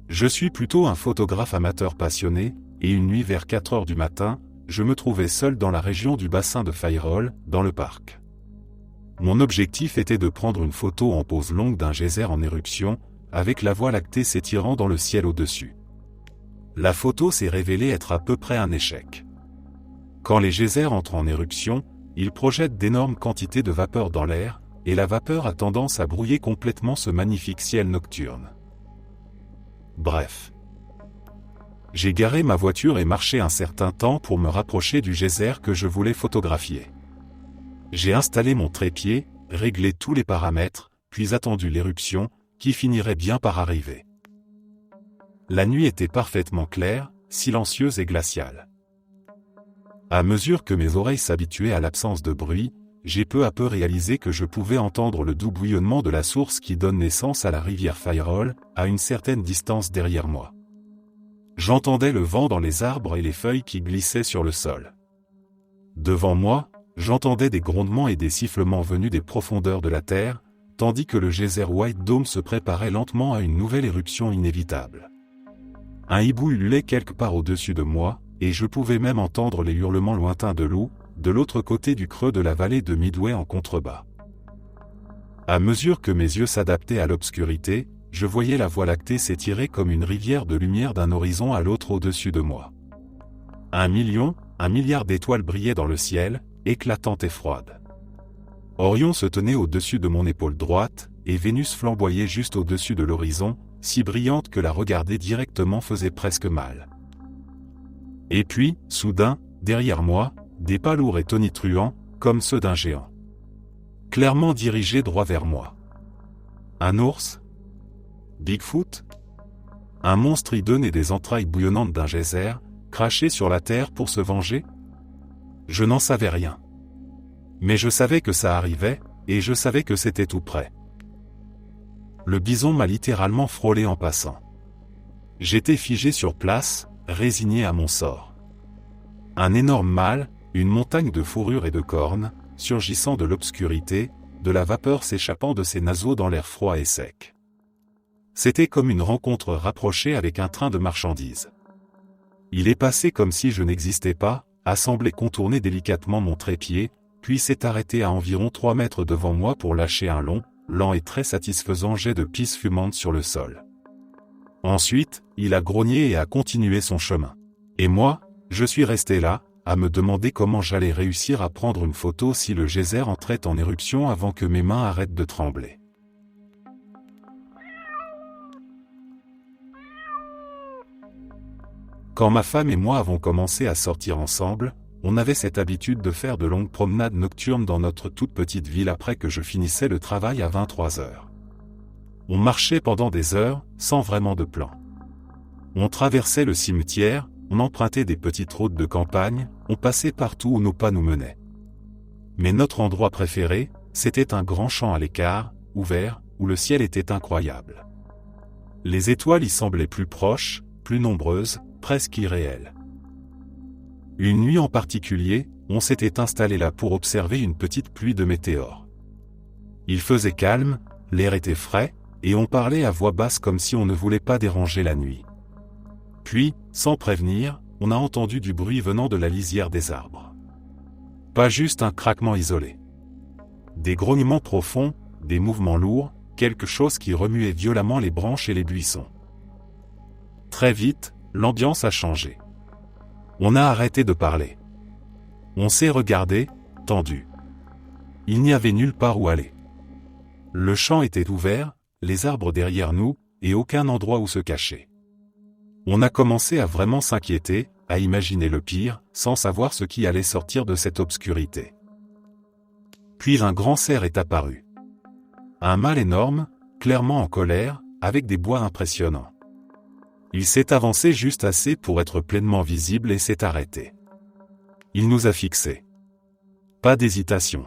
Je suis plutôt un photographe amateur passionné, et une nuit vers 4 heures du matin, je me trouvais seul dans la région du bassin de Firehole, dans le parc. Mon objectif était de prendre une photo en pose longue d'un geyser en éruption, avec la Voie lactée s'étirant dans le ciel au-dessus. La photo s'est révélée être à peu près un échec. Quand les geysers entrent en éruption, ils projettent d'énormes quantités de vapeur dans l'air, et la vapeur a tendance à brouiller complètement ce magnifique ciel nocturne. Bref. J'ai garé ma voiture et marché un certain temps pour me rapprocher du geyser que je voulais photographier. J'ai installé mon trépied, réglé tous les paramètres, puis attendu l'éruption, qui finirait bien par arriver. La nuit était parfaitement claire, silencieuse et glaciale. À mesure que mes oreilles s'habituaient à l'absence de bruit, j'ai peu à peu réalisé que je pouvais entendre le doux bouillonnement de la source qui donne naissance à la rivière Firehole, à une certaine distance derrière moi. J'entendais le vent dans les arbres et les feuilles qui glissaient sur le sol. Devant moi, j'entendais des grondements et des sifflements venus des profondeurs de la terre, tandis que le geyser White Dome se préparait lentement à une nouvelle éruption inévitable. Un hibou ululait quelque part au-dessus de moi, et je pouvais même entendre les hurlements lointains de loups, de l'autre côté du creux de la vallée de Midway en contrebas. À mesure que mes yeux s'adaptaient à l'obscurité, je voyais la Voie lactée s'étirer comme une rivière de lumière d'un horizon à l'autre au-dessus de moi. 1 milliard d'étoiles brillaient dans le ciel, éclatantes et froides. Orion se tenait au-dessus de mon épaule droite, et Vénus flamboyait juste au-dessus de l'horizon, si brillante que la regarder directement faisait presque mal. Et puis, soudain, derrière moi, des pas lourds et tonitruants, comme ceux d'un géant. Clairement dirigés droit vers moi. Un ours? Bigfoot? Un monstre hideux né des entrailles bouillonnantes d'un geyser, craché sur la terre pour se venger? Je n'en savais rien. Mais je savais que ça arrivait, et je savais que c'était tout près. Le bison m'a littéralement frôlé en passant. J'étais figé sur place, résigné à mon sort. Un énorme mâle, une montagne de fourrure et de cornes, surgissant de l'obscurité, de la vapeur s'échappant de ses naseaux dans l'air froid et sec. C'était comme une rencontre rapprochée avec un train de marchandises. Il est passé comme si je n'existais pas, a semblé contourner délicatement mon trépied, puis s'est arrêté à environ 3 mètres devant moi pour lâcher un long, lent et très satisfaisant jet de pisse fumante sur le sol. Ensuite, il a grogné et a continué son chemin. Et moi, je suis resté là, à me demander comment j'allais réussir à prendre une photo si le geyser entrait en éruption avant que mes mains arrêtent de trembler. Quand ma femme et moi avons commencé à sortir ensemble, on avait cette habitude de faire de longues promenades nocturnes dans notre toute petite ville après que je finissais le travail à 23 heures. On marchait pendant des heures, sans vraiment de plan. On traversait le cimetière, on empruntait des petites routes de campagne, on passait partout où nos pas nous menaient. Mais notre endroit préféré, c'était un grand champ à l'écart, ouvert, où le ciel était incroyable. Les étoiles y semblaient plus proches, plus nombreuses, presque irréelles. Une nuit en particulier, on s'était installé là pour observer une petite pluie de météores. Il faisait calme, l'air était frais, et on parlait à voix basse comme si on ne voulait pas déranger la nuit. Puis, sans prévenir, on a entendu du bruit venant de la lisière des arbres. Pas juste un craquement isolé. Des grognements profonds, des mouvements lourds, quelque chose qui remuait violemment les branches et les buissons. Très vite, l'ambiance a changé. On a arrêté de parler. On s'est regardé, tendu. Il n'y avait nulle part où aller. Le champ était ouvert, les arbres derrière nous, et aucun endroit où se cacher. On a commencé à vraiment s'inquiéter, à imaginer le pire, sans savoir ce qui allait sortir de cette obscurité. Puis un grand cerf est apparu. Un mâle énorme, clairement en colère, avec des bois impressionnants. Il s'est avancé juste assez pour être pleinement visible et s'est arrêté. Il nous a fixés. Pas d'hésitation.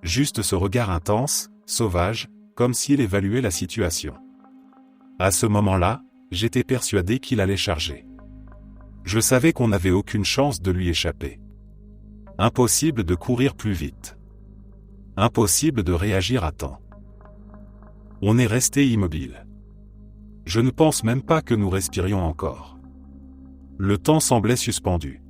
Juste ce regard intense, sauvage, comme s'il évaluait la situation. À ce moment-là, j'étais persuadé qu'il allait charger. Je savais qu'on n'avait aucune chance de lui échapper. Impossible de courir plus vite. Impossible de réagir à temps. On est resté immobile. Je ne pense même pas que nous respirions encore. Le temps semblait suspendu.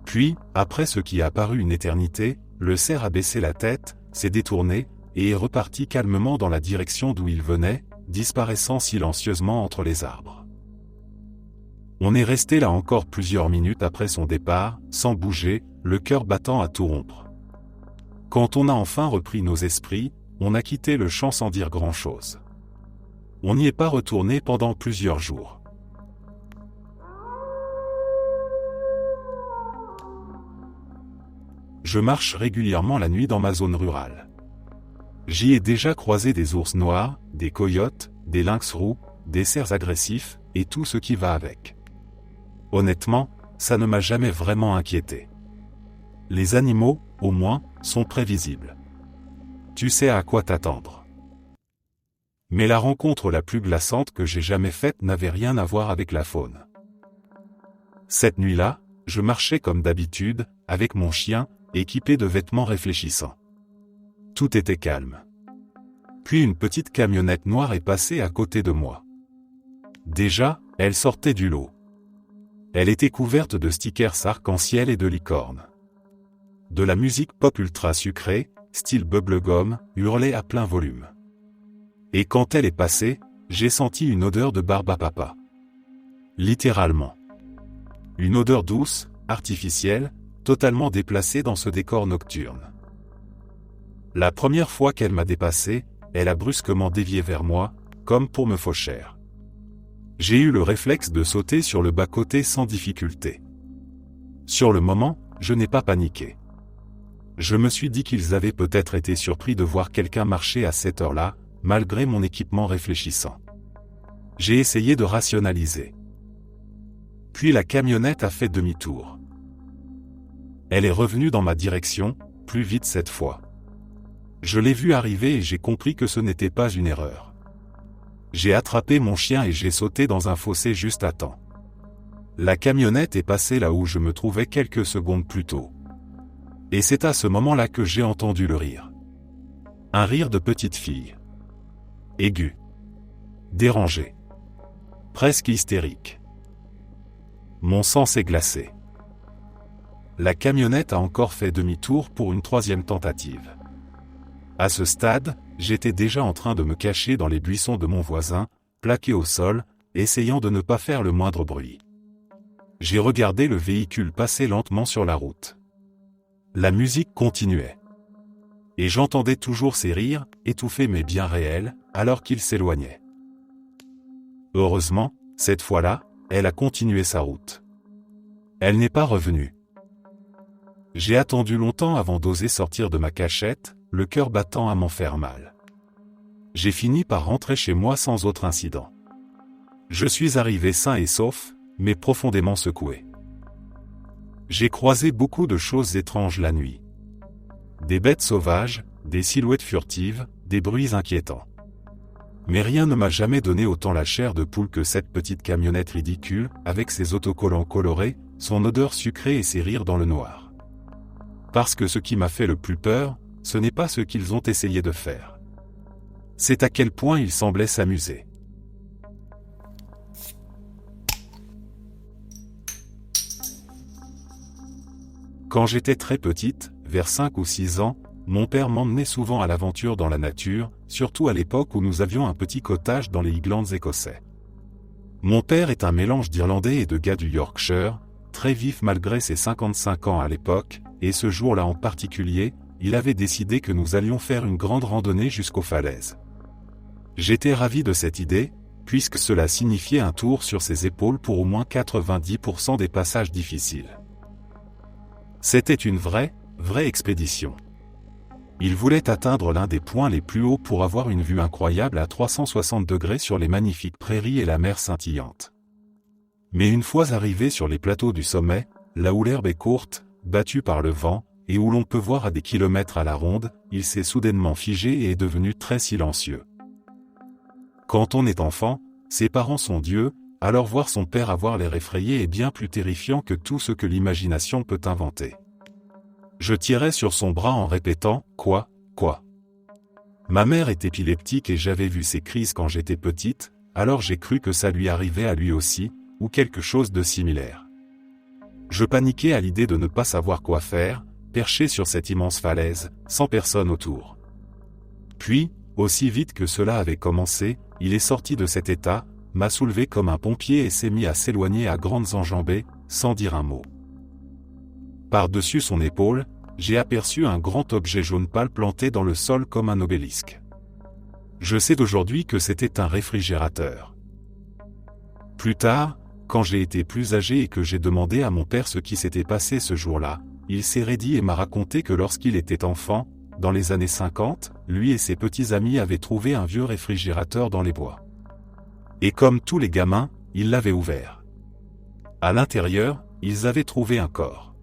Puis, après ce qui a paru une éternité, le cerf a baissé la tête, s'est détourné, et est reparti calmement dans la direction d'où il venait, disparaissant silencieusement entre les arbres. On est resté là encore plusieurs minutes après son départ, sans bouger, le cœur battant à tout rompre. Quand on a enfin repris nos esprits, on a quitté le champ sans dire grand-chose. On n'y est pas retourné pendant plusieurs jours. Je marche régulièrement la nuit dans ma zone rurale. J'y ai déjà croisé des ours noirs, des coyotes, des lynx roux, des cerfs agressifs, et tout ce qui va avec. Honnêtement, ça ne m'a jamais vraiment inquiété. Les animaux, au moins, sont prévisibles. Tu sais à quoi t'attendre. Mais la rencontre la plus glaçante que j'ai jamais faite n'avait rien à voir avec la faune. Cette nuit-là, je marchais comme d'habitude, avec mon chien, équipé de vêtements réfléchissants. Tout était calme. Puis une petite camionnette noire est passée à côté de moi. Déjà, elle sortait du lot. Elle était couverte de stickers arc-en-ciel et de licornes. De la musique pop ultra sucrée, style bubblegum, hurlait à plein volume. Et quand elle est passée, j'ai senti une odeur de barbe à papa. Littéralement. Une odeur douce, artificielle, totalement déplacée dans ce décor nocturne. La première fois qu'elle m'a dépassé, elle a brusquement dévié vers moi, comme pour me faucher. J'ai eu le réflexe de sauter sur le bas-côté sans difficulté. Sur le moment, je n'ai pas paniqué. Je me suis dit qu'ils avaient peut-être été surpris de voir quelqu'un marcher à cette heure-là, malgré mon équipement réfléchissant. J'ai essayé de rationaliser. Puis la camionnette a fait demi-tour. Elle est revenue dans ma direction, plus vite cette fois. Je l'ai vue arriver et j'ai compris que ce n'était pas une erreur. J'ai attrapé mon chien et j'ai sauté dans un fossé juste à temps. La camionnette est passée là où je me trouvais quelques secondes plus tôt. Et c'est à ce moment-là que j'ai entendu le rire. Un rire de petite fille. Aigu. Dérangé. Presque hystérique. Mon sang s'est glacé. La camionnette a encore fait demi-tour pour une troisième tentative. À ce stade, j'étais déjà en train de me cacher dans les buissons de mon voisin, plaqué au sol, essayant de ne pas faire le moindre bruit. J'ai regardé le véhicule passer lentement sur la route. La musique continuait. Et j'entendais toujours ces rires, étouffés mais bien réels, alors qu'il s'éloignait. Heureusement, cette fois-là, elle a continué sa route. Elle n'est pas revenue. J'ai attendu longtemps avant d'oser sortir de ma cachette, le cœur battant à m'en faire mal. J'ai fini par rentrer chez moi sans autre incident. Je suis arrivé sain et sauf, mais profondément secoué. J'ai croisé beaucoup de choses étranges la nuit. Des bêtes sauvages, des silhouettes furtives, des bruits inquiétants. Mais rien ne m'a jamais donné autant la chair de poule que cette petite camionnette ridicule, avec ses autocollants colorés, son odeur sucrée et ses rires dans le noir. Parce que ce qui m'a fait le plus peur, ce n'est pas ce qu'ils ont essayé de faire. C'est à quel point il semblait s'amuser. Quand j'étais très petite, vers 5 ou 6 ans, mon père m'emmenait souvent à l'aventure dans la nature, surtout à l'époque où nous avions un petit cottage dans les Highlands écossais. Mon père est un mélange d'Irlandais et de gars du Yorkshire, très vif malgré ses 55 ans à l'époque, et ce jour-là en particulier, il avait décidé que nous allions faire une grande randonnée jusqu'aux falaises. J'étais ravi de cette idée, puisque cela signifiait un tour sur ses épaules pour au moins 90% des passages difficiles. C'était une vraie expédition. Il voulait atteindre l'un des points les plus hauts pour avoir une vue incroyable à 360 degrés sur les magnifiques prairies et la mer scintillante. Mais une fois arrivé sur les plateaux du sommet, là où l'herbe est courte, battue par le vent, et où l'on peut voir à des kilomètres à la ronde, il s'est soudainement figé et est devenu très silencieux. Quand on est enfant, ses parents sont Dieu, alors voir son père avoir l'air effrayé est bien plus terrifiant que tout ce que l'imagination peut inventer. Je tirais sur son bras en répétant « Quoi ? Ma mère est épileptique et j'avais vu ses crises quand j'étais petite, alors j'ai cru que ça lui arrivait à lui aussi, ou quelque chose de similaire. Je paniquais à l'idée de ne pas savoir quoi faire, perché sur cette immense falaise, sans personne autour. Puis, aussi vite que cela avait commencé, il est sorti de cet état, m'a soulevé comme un pompier et s'est mis à s'éloigner à grandes enjambées, sans dire un mot. Par-dessus son épaule, j'ai aperçu un grand objet jaune pâle planté dans le sol comme un obélisque. Je sais d'aujourd'hui que c'était un réfrigérateur. Plus tard, quand j'ai été plus âgé et que j'ai demandé à mon père ce qui s'était passé ce jour-là, il s'est raidi et m'a raconté que lorsqu'il était enfant, dans les années 50, lui et ses petits amis avaient trouvé un vieux réfrigérateur dans les bois. Et comme tous les gamins, ils l'avaient ouvert. À l'intérieur, ils avaient trouvé un corps.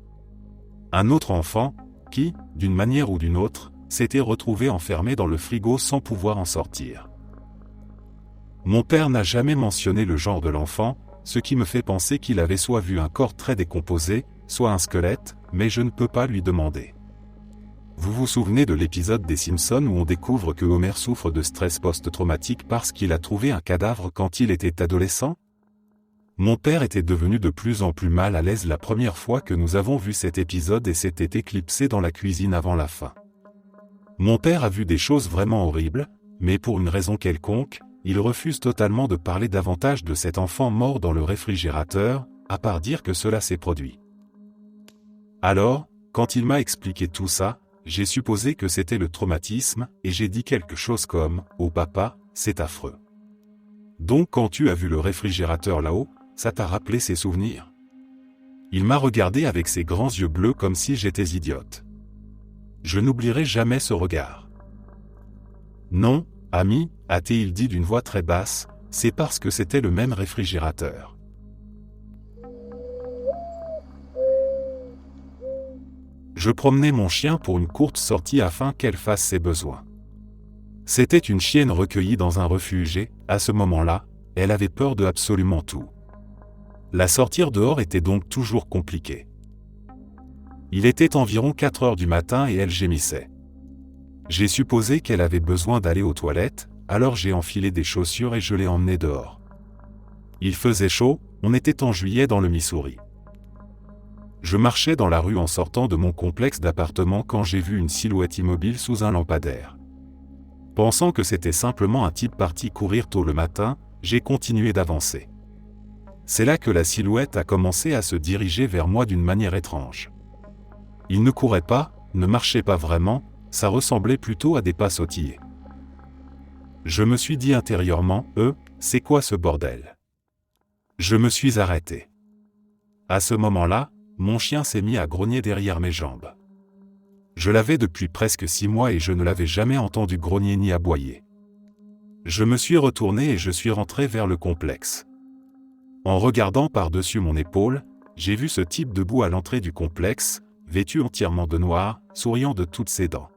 Un autre enfant, qui, d'une manière ou d'une autre, s'était retrouvé enfermé dans le frigo sans pouvoir en sortir. Mon père n'a jamais mentionné le genre de l'enfant, ce qui me fait penser qu'il avait soit vu un corps très décomposé, soit un squelette, mais je ne peux pas lui demander. Vous vous souvenez de l'épisode des Simpsons où on découvre que Homer souffre de stress post-traumatique parce qu'il a trouvé un cadavre quand il était adolescent ? Mon père était devenu de plus en plus mal à l'aise la première fois que nous avons vu cet épisode et s'était éclipsé dans la cuisine avant la fin. Mon père a vu des choses vraiment horribles, mais pour une raison quelconque, il refuse totalement de parler davantage de cet enfant mort dans le réfrigérateur, à part dire que cela s'est produit. Alors, quand il m'a expliqué tout ça, j'ai supposé que c'était le traumatisme, et j'ai dit quelque chose comme « Oh papa, c'est affreux. Donc quand tu as vu le réfrigérateur là-haut, ça t'a rappelé ses souvenirs ?» Il m'a regardé avec ses grands yeux bleus comme si j'étais idiote. Je n'oublierai jamais ce regard. « Non, ami, a-t-il dit d'une voix très basse, c'est parce que c'était le même réfrigérateur. » Je promenais mon chien pour une courte sortie afin qu'elle fasse ses besoins. C'était une chienne recueillie dans un refuge et, à ce moment-là, elle avait peur de absolument tout. La sortir dehors était donc toujours compliquée. Il était environ 4 heures du matin et elle gémissait. J'ai supposé qu'elle avait besoin d'aller aux toilettes, alors j'ai enfilé des chaussures et je l'ai emmenée dehors. Il faisait chaud, on était en juillet dans le Missouri. Je marchais dans la rue en sortant de mon complexe d'appartements quand j'ai vu une silhouette immobile sous un lampadaire. Pensant que c'était simplement un type parti courir tôt le matin, j'ai continué d'avancer. C'est là que la silhouette a commencé à se diriger vers moi d'une manière étrange. Il ne courait pas, ne marchait pas vraiment, ça ressemblait plutôt à des pas sautillés. Je me suis dit intérieurement, c'est quoi ce bordel ? Je me suis arrêté. À ce moment-là, mon chien s'est mis à grogner derrière mes jambes. Je l'avais depuis presque 6 mois et je ne l'avais jamais entendu grogner ni aboyer. Je me suis retourné et je suis rentré vers le complexe. En regardant par-dessus mon épaule, j'ai vu ce type debout à l'entrée du complexe, vêtu entièrement de noir, souriant de toutes ses dents.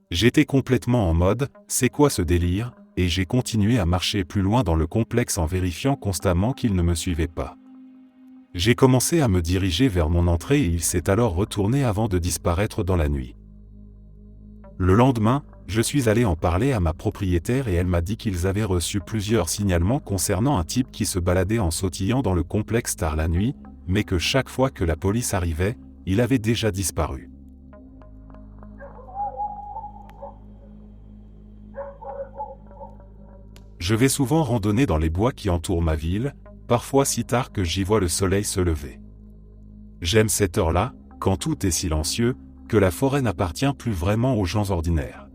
J'étais complètement en mode « c'est quoi ce délire ?» et j'ai continué à marcher plus loin dans le complexe en vérifiant constamment qu'il ne me suivait pas. J'ai commencé à me diriger vers mon entrée et il s'est alors retourné avant de disparaître dans la nuit. Le lendemain, Je suis allé en parler à ma propriétaire et elle m'a dit qu'ils avaient reçu plusieurs signalements concernant un type qui se baladait en sautillant dans le complexe tard la nuit, mais que chaque fois que la police arrivait, il avait déjà disparu. Je vais souvent randonner dans les bois qui entourent ma ville, parfois si tard que j'y vois le soleil se lever. J'aime cette heure-là, quand tout est silencieux, que la forêt n'appartient plus vraiment aux gens ordinaires.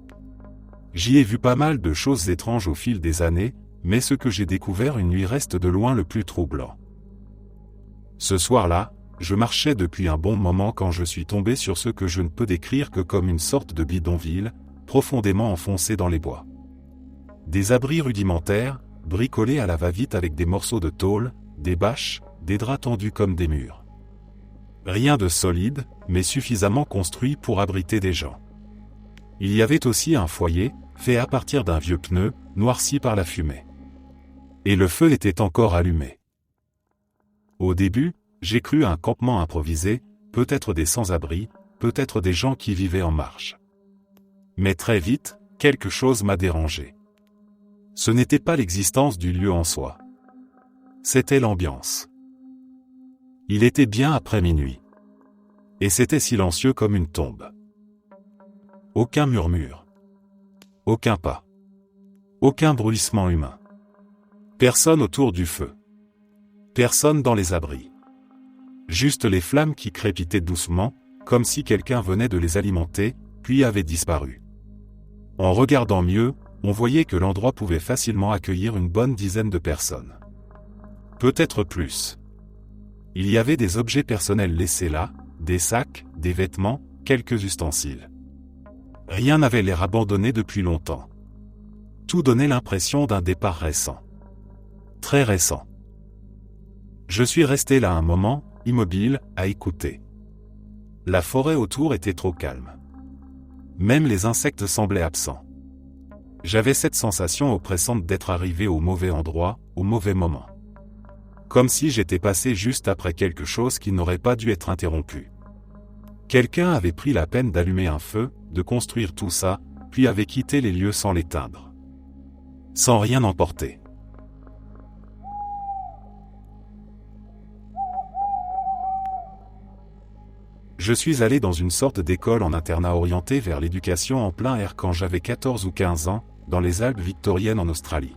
J'y ai vu pas mal de choses étranges au fil des années, mais ce que j'ai découvert une nuit reste de loin le plus troublant. Ce soir-là, je marchais depuis un bon moment quand je suis tombé sur ce que je ne peux décrire que comme une sorte de bidonville, profondément enfoncé dans les bois. Des abris rudimentaires, bricolés à la va-vite avec des morceaux de tôle, des bâches, des draps tendus comme des murs. Rien de solide, mais suffisamment construit pour abriter des gens. Il y avait aussi un foyer, fait à partir d'un vieux pneu, noirci par la fumée. Et le feu était encore allumé. Au début, j'ai cru à un campement improvisé, peut-être des sans-abri, peut-être des gens qui vivaient en marge. Mais très vite, quelque chose m'a dérangé. Ce n'était pas l'existence du lieu en soi. C'était l'ambiance. Il était bien après minuit. Et c'était silencieux comme une tombe. Aucun murmure. Aucun pas. Aucun bruissement humain. Personne autour du feu. Personne dans les abris. Juste les flammes qui crépitaient doucement, comme si quelqu'un venait de les alimenter, puis avait disparu. En regardant mieux, on voyait que l'endroit pouvait facilement accueillir une bonne dizaine de personnes. Peut-être plus. Il y avait des objets personnels laissés là, des sacs, des vêtements, quelques ustensiles. Rien n'avait l'air abandonné depuis longtemps. Tout donnait l'impression d'un départ récent. Très récent. Je suis resté là un moment, immobile, à écouter. La forêt autour était trop calme. Même les insectes semblaient absents. J'avais cette sensation oppressante d'être arrivé au mauvais endroit, au mauvais moment. Comme si j'étais passé juste après quelque chose qui n'aurait pas dû être interrompu. Quelqu'un avait pris la peine d'allumer un feu, de construire tout ça, puis avait quitté les lieux sans l'éteindre. Sans rien emporter. Je suis allé dans une sorte d'école en internat orientée vers l'éducation en plein air quand j'avais 14 ou 15 ans, dans les Alpes victoriennes en Australie.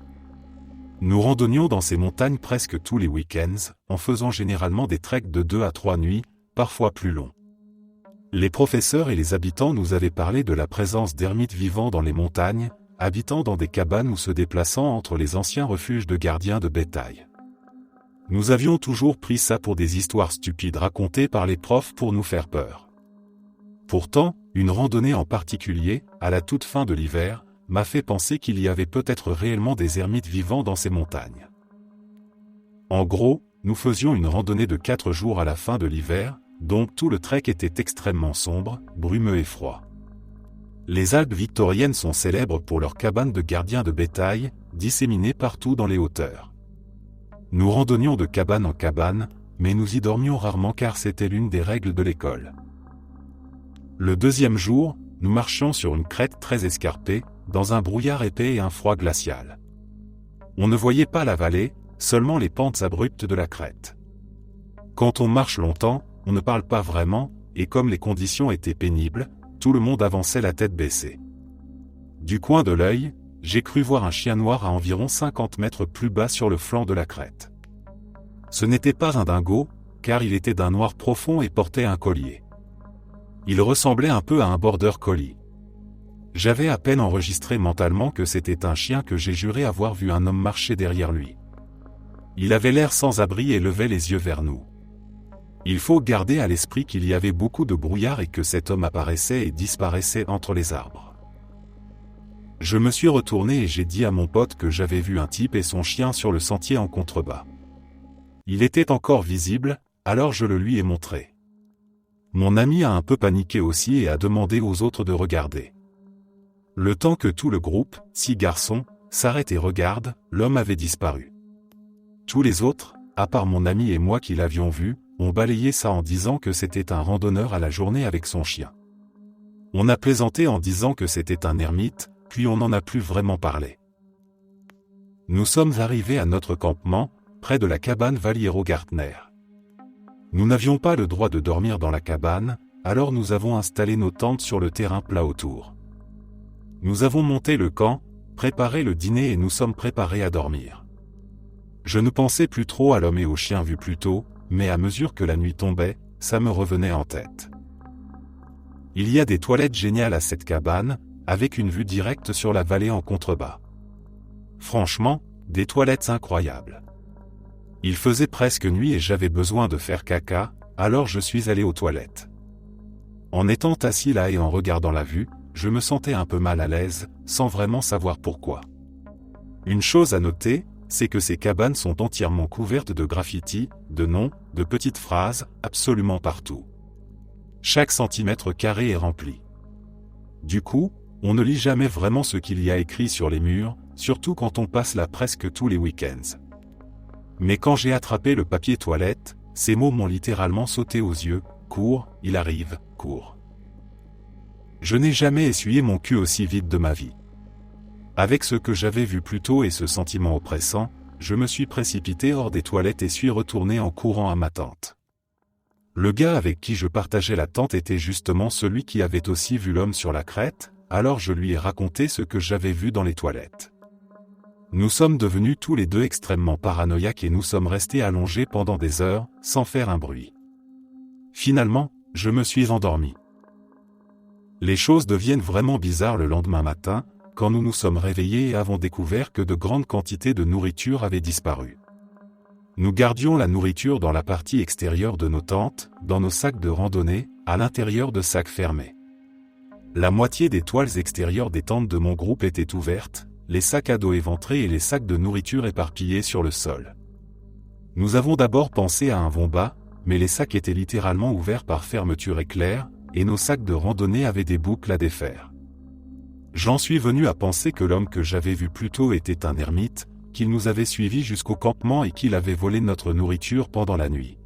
Nous randonnions dans ces montagnes presque tous les week-ends, en faisant généralement des treks de 2 à 3 nuits, parfois plus longs. Les professeurs et les habitants nous avaient parlé de la présence d'ermites vivant dans les montagnes, habitant dans des cabanes ou se déplaçant entre les anciens refuges de gardiens de bétail. Nous avions toujours pris ça pour des histoires stupides racontées par les profs pour nous faire peur. Pourtant, une randonnée en particulier, à la toute fin de l'hiver, m'a fait penser qu'il y avait peut-être réellement des ermites vivants dans ces montagnes. En gros, nous faisions une randonnée de 4 jours à la fin de l'hiver, donc tout le trek était extrêmement sombre, brumeux et froid. Les Alpes victoriennes sont célèbres pour leurs cabanes de gardiens de bétail, disséminées partout dans les hauteurs. Nous randonnions de cabane en cabane, mais nous y dormions rarement car c'était l'une des règles de l'école. Le deuxième jour, nous marchions sur une crête très escarpée, dans un brouillard épais et un froid glacial. On ne voyait pas la vallée, seulement les pentes abruptes de la crête. Quand on marche longtemps, on ne parle pas vraiment, et comme les conditions étaient pénibles, tout le monde avançait la tête baissée. Du coin de l'œil, j'ai cru voir un chien noir à environ 50 mètres plus bas sur le flanc de la crête. Ce n'était pas un dingo, car il était d'un noir profond et portait un collier. Il ressemblait un peu à un border collie. J'avais à peine enregistré mentalement que c'était un chien que j'ai juré avoir vu un homme marcher derrière lui. Il avait l'air sans abri et levait les yeux vers nous. Il faut garder à l'esprit qu'il y avait beaucoup de brouillard et que cet homme apparaissait et disparaissait entre les arbres. Je me suis retourné et j'ai dit à mon pote que j'avais vu un type et son chien sur le sentier en contrebas. Il était encore visible, alors je le lui ai montré. Mon ami a un peu paniqué aussi et a demandé aux autres de regarder. Le temps que tout le groupe, 6 garçons, s'arrête et regarde, l'homme avait disparu. Tous les autres, à part mon ami et moi qui l'avions vu, ont balayé ça en disant que c'était un randonneur à la journée avec son chien. On a plaisanté en disant que c'était un ermite, puis on n'en a plus vraiment parlé. Nous sommes arrivés à notre campement, près de la cabane Valiero Gartner. Nous n'avions pas le droit de dormir dans la cabane, alors nous avons installé nos tentes sur le terrain plat autour. Nous avons monté le camp, préparé le dîner et nous sommes préparés à dormir. Je ne pensais plus trop à l'homme et au chien vus plus tôt, mais à mesure que la nuit tombait, ça me revenait en tête. Il y a des toilettes géniales à cette cabane, avec une vue directe sur la vallée en contrebas. Franchement, des toilettes incroyables. Il faisait presque nuit et j'avais besoin de faire caca, alors je suis allé aux toilettes. En étant assis là et en regardant la vue, je me sentais un peu mal à l'aise, sans vraiment savoir pourquoi. Une chose à noter, c'est que ces cabanes sont entièrement couvertes de graffitis, de noms, de petites phrases, absolument partout. Chaque centimètre carré est rempli. Du coup, on ne lit jamais vraiment ce qu'il y a écrit sur les murs, surtout quand on passe là presque tous les week-ends. Mais quand j'ai attrapé le papier toilette, ces mots m'ont littéralement sauté aux yeux, « Cours, il arrive, cours ». Je n'ai jamais essuyé mon cul aussi vite de ma vie. Avec ce que j'avais vu plus tôt et ce sentiment oppressant, je me suis précipité hors des toilettes et suis retourné en courant à ma tente. Le gars avec qui je partageais la tente était justement celui qui avait aussi vu l'homme sur la crête, alors je lui ai raconté ce que j'avais vu dans les toilettes. Nous sommes devenus tous les deux extrêmement paranoïaques et nous sommes restés allongés pendant des heures, sans faire un bruit. Finalement, je me suis endormi. Les choses deviennent vraiment bizarres le lendemain matin, quand nous nous sommes réveillés et avons découvert que de grandes quantités de nourriture avaient disparu. Nous gardions la nourriture dans la partie extérieure de nos tentes, dans nos sacs de randonnée, à l'intérieur de sacs fermés. La moitié des toiles extérieures des tentes de mon groupe étaient ouvertes, les sacs à dos éventrés et les sacs de nourriture éparpillés sur le sol. Nous avons d'abord pensé à un vomba, mais les sacs étaient littéralement ouverts par fermeture éclair, et nos sacs de randonnée avaient des boucles à défaire. J'en suis venu à penser que l'homme que j'avais vu plus tôt était un ermite, qu'il nous avait suivis jusqu'au campement et qu'il avait volé notre nourriture pendant la nuit.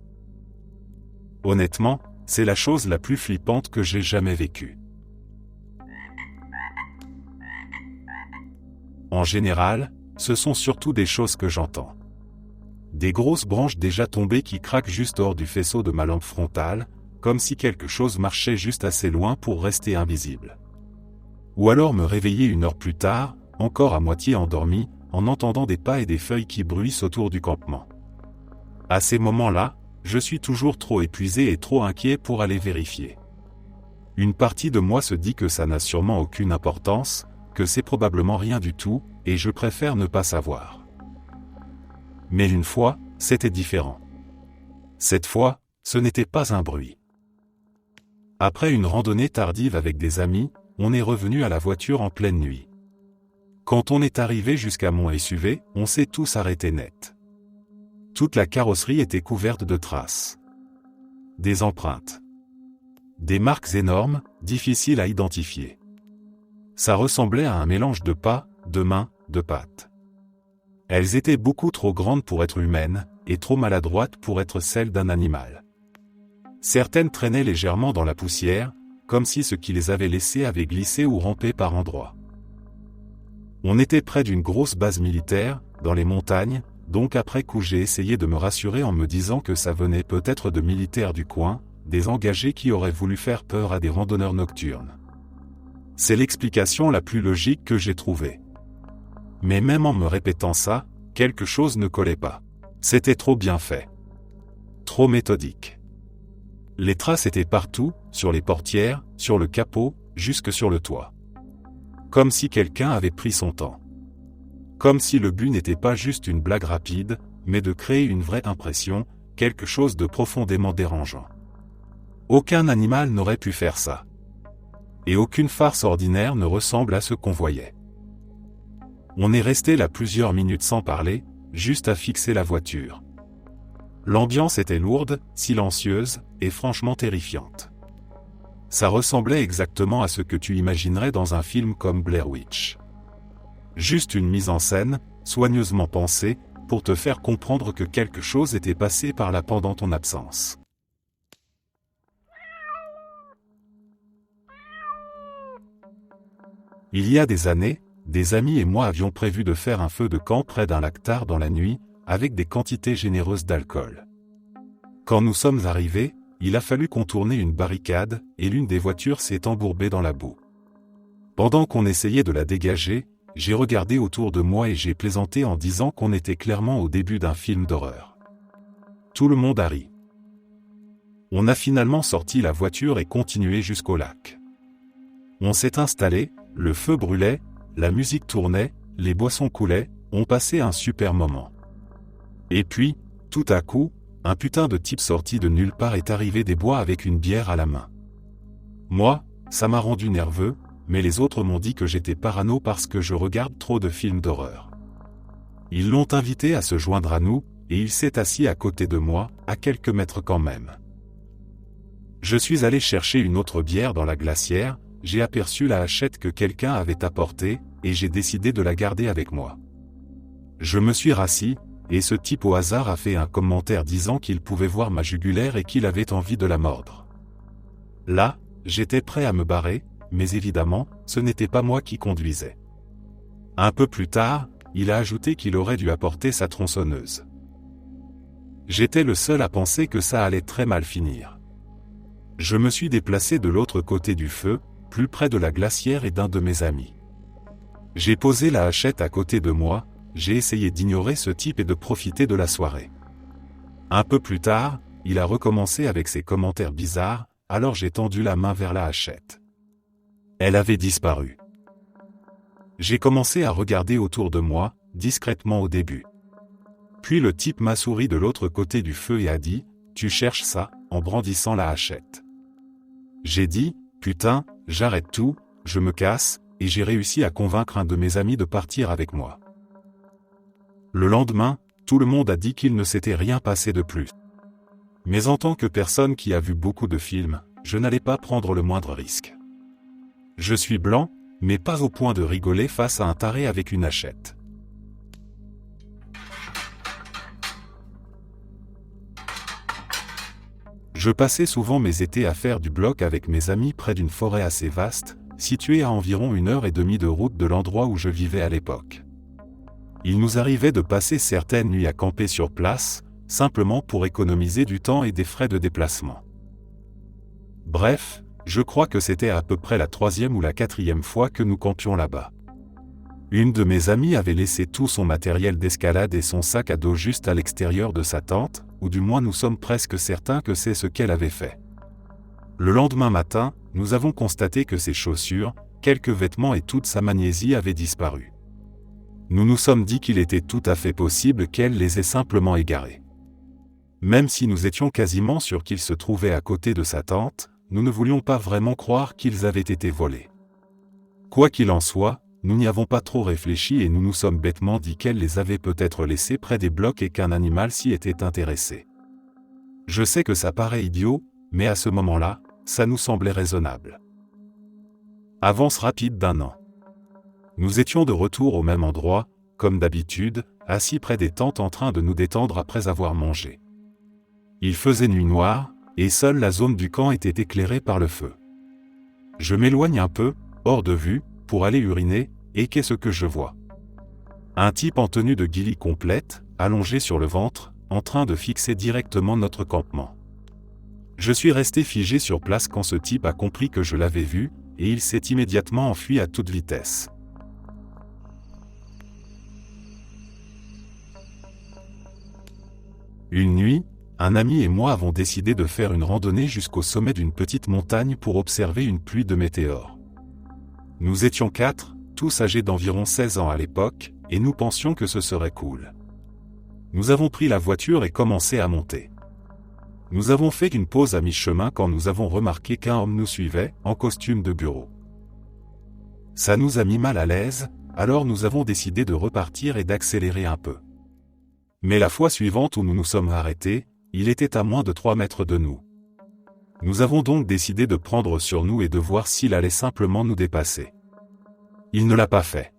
Honnêtement, c'est la chose la plus flippante que j'ai jamais vécue. En général, ce sont surtout des choses que j'entends. Des grosses branches déjà tombées qui craquent juste hors du faisceau de ma lampe frontale, comme si quelque chose marchait juste assez loin pour rester invisible. Ou alors me réveiller une heure plus tard, encore à moitié endormi, en entendant des pas et des feuilles qui bruissent autour du campement. À ces moments-là, je suis toujours trop épuisé et trop inquiet pour aller vérifier. Une partie de moi se dit que ça n'a sûrement aucune importance, que c'est probablement rien du tout, et je préfère ne pas savoir. Mais une fois, c'était différent. Cette fois, ce n'était pas un bruit. Après une randonnée tardive avec des amis, on est revenu à la voiture en pleine nuit. Quand on est arrivé jusqu'à mon SUV, on s'est tous arrêtés net. Toute la carrosserie était couverte de traces. Des empreintes. Des marques énormes, difficiles à identifier. Ça ressemblait à un mélange de pas, de mains, de pattes. Elles étaient beaucoup trop grandes pour être humaines, et trop maladroites pour être celles d'un animal. Certaines traînaient légèrement dans la poussière, comme si ce qui les avait laissées avait glissé ou rampé par endroits. On était près d'une grosse base militaire, dans les montagnes, donc après coup j'ai essayé de me rassurer en me disant que ça venait peut-être de militaires du coin, des engagés qui auraient voulu faire peur à des randonneurs nocturnes. C'est l'explication la plus logique que j'ai trouvée. Mais même en me répétant ça, quelque chose ne collait pas. C'était trop bien fait. Trop méthodique. Les traces étaient partout, sur les portières, sur le capot, jusque sur le toit. Comme si quelqu'un avait pris son temps. Comme si le but n'était pas juste une blague rapide, mais de créer une vraie impression, quelque chose de profondément dérangeant. Aucun animal n'aurait pu faire ça. Et aucune farce ordinaire ne ressemble à ce qu'on voyait. On est resté là plusieurs minutes sans parler, juste à fixer la voiture. L'ambiance était lourde, silencieuse, et franchement terrifiante. Ça ressemblait exactement à ce que tu imaginerais dans un film comme Blair Witch. Juste une mise en scène, soigneusement pensée, pour te faire comprendre que quelque chose était passé par là pendant ton absence. Il y a des années, des amis et moi avions prévu de faire un feu de camp près d'un lac tard dans la nuit, avec des quantités généreuses d'alcool. Quand nous sommes arrivés, il a fallu contourner une barricade, et l'une des voitures s'est embourbée dans la boue. Pendant qu'on essayait de la dégager, j'ai regardé autour de moi et j'ai plaisanté en disant qu'on était clairement au début d'un film d'horreur. Tout le monde a ri. On a finalement sorti la voiture et continué jusqu'au lac. On s'est installé, le feu brûlait, la musique tournait, les boissons coulaient, on passait un super moment. Et puis, tout à coup, un putain de type sorti de nulle part est arrivé des bois avec une bière à la main. Moi, ça m'a rendu nerveux, mais les autres m'ont dit que j'étais parano parce que je regarde trop de films d'horreur. Ils l'ont invité à se joindre à nous, et il s'est assis à côté de moi, à quelques mètres quand même. Je suis allé chercher une autre bière dans la glacière, j'ai aperçu la hachette que quelqu'un avait apportée, et j'ai décidé de la garder avec moi. Je me suis rassis, et ce type au hasard a fait un commentaire disant qu'il pouvait voir ma jugulaire et qu'il avait envie de la mordre. Là, j'étais prêt à me barrer, mais évidemment, ce n'était pas moi qui conduisais. Un peu plus tard, il a ajouté qu'il aurait dû apporter sa tronçonneuse. J'étais le seul à penser que ça allait très mal finir. Je me suis déplacé de l'autre côté du feu, plus près de la glacière et d'un de mes amis. J'ai posé la hachette à côté de moi, j'ai essayé d'ignorer ce type et de profiter de la soirée. Un peu plus tard, il a recommencé avec ses commentaires bizarres, alors j'ai tendu la main vers la hachette. Elle avait disparu. J'ai commencé à regarder autour de moi, discrètement au début. Puis le type m'a souri de l'autre côté du feu et a dit « Tu cherches ça ?» en brandissant la hachette. J'ai dit « Putain, j'arrête tout, je me casse » et j'ai réussi à convaincre un de mes amis de partir avec moi. Le lendemain, tout le monde a dit qu'il ne s'était rien passé de plus. Mais en tant que personne qui a vu beaucoup de films, je n'allais pas prendre le moindre risque. Je suis blanc, mais pas au point de rigoler face à un taré avec une hachette. Je passais souvent mes étés à faire du bloc avec mes amis près d'une forêt assez vaste, située à environ 1h30 de route de l'endroit où je vivais à l'époque. Il nous arrivait de passer certaines nuits à camper sur place, simplement pour économiser du temps et des frais de déplacement. Bref, je crois que c'était à peu près la 3e ou la 4e fois que nous campions là-bas. Une de mes amies avait laissé tout son matériel d'escalade et son sac à dos juste à l'extérieur de sa tente, ou du moins nous sommes presque certains que c'est ce qu'elle avait fait. Le lendemain matin, nous avons constaté que ses chaussures, quelques vêtements et toute sa magnésie avaient disparu. Nous nous sommes dit qu'il était tout à fait possible qu'elle les ait simplement égarés. Même si nous étions quasiment sûrs qu'ils se trouvaient à côté de sa tente, nous ne voulions pas vraiment croire qu'ils avaient été volés. Quoi qu'il en soit, nous n'y avons pas trop réfléchi et nous nous sommes bêtement dit qu'elle les avait peut-être laissés près des blocs et qu'un animal s'y était intéressé. Je sais que ça paraît idiot, mais à ce moment-là, ça nous semblait raisonnable. Avance rapide d'1 an. Nous étions de retour au même endroit, comme d'habitude, assis près des tentes en train de nous détendre après avoir mangé. Il faisait nuit noire, et seule la zone du camp était éclairée par le feu. Je m'éloigne un peu, hors de vue, pour aller uriner, et qu'est-ce que je vois? Un type en tenue de ghillie complète, allongé sur le ventre, en train de fixer directement notre campement. Je suis resté figé sur place quand ce type a compris que je l'avais vu, et il s'est immédiatement enfui à toute vitesse. Une nuit, un ami et moi avons décidé de faire une randonnée jusqu'au sommet d'une petite montagne pour observer une pluie de météores. Nous étions 4, tous âgés d'environ 16 ans à l'époque, et nous pensions que ce serait cool. Nous avons pris la voiture et commencé à monter. Nous avons fait une pause à mi-chemin quand nous avons remarqué qu'un homme nous suivait, en costume de bureau. Ça nous a mis mal à l'aise, alors nous avons décidé de repartir et d'accélérer un peu. Mais la fois suivante où nous nous sommes arrêtés, il était à moins de 3 mètres de nous. Nous avons donc décidé de prendre sur nous et de voir s'il allait simplement nous dépasser. Il ne l'a pas fait.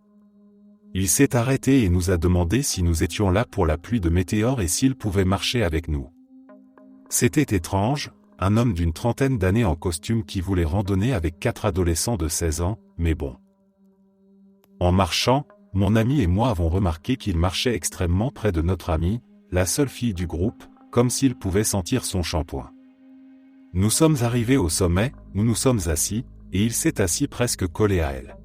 Il s'est arrêté et nous a demandé si nous étions là pour la pluie de météores et s'il pouvait marcher avec nous. C'était étrange, un homme d'une trentaine d'années en costume qui voulait randonner avec 4 adolescents de 16 ans, mais bon. En marchant, mon ami et moi avons remarqué qu'il marchait extrêmement près de notre amie, la seule fille du groupe, comme s'il pouvait sentir son shampoing. Nous sommes arrivés au sommet, nous nous sommes assis, et il s'est assis presque collé à elle.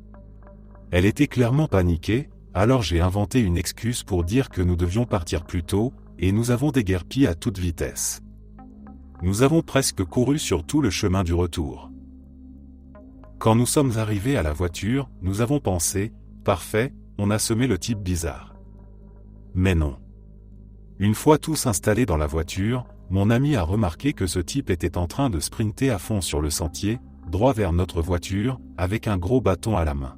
Elle était clairement paniquée, alors j'ai inventé une excuse pour dire que nous devions partir plus tôt, et nous avons déguerpi à toute vitesse. Nous avons presque couru sur tout le chemin du retour. Quand nous sommes arrivés à la voiture, nous avons pensé, parfait, on a semé le type bizarre. Mais non. Une fois tous installés dans la voiture, mon ami a remarqué que ce type était en train de sprinter à fond sur le sentier, droit vers notre voiture, avec un gros bâton à la main.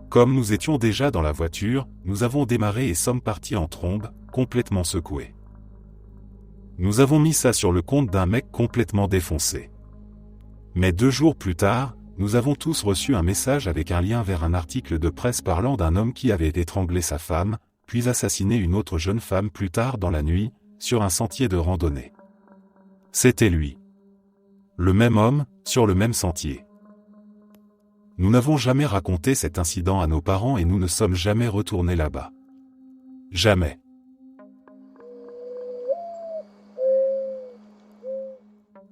Comme nous étions déjà dans la voiture, nous avons démarré et sommes partis en trombe, complètement secoués. Nous avons mis ça sur le compte d'un mec complètement défoncé. Mais 2 jours plus tard, nous avons tous reçu un message avec un lien vers un article de presse parlant d'un homme qui avait étranglé sa femme, puis assassiné une autre jeune femme plus tard dans la nuit, sur un sentier de randonnée. C'était lui. Le même homme, sur le même sentier. Nous n'avons jamais raconté cet incident à nos parents et nous ne sommes jamais retournés là-bas. Jamais.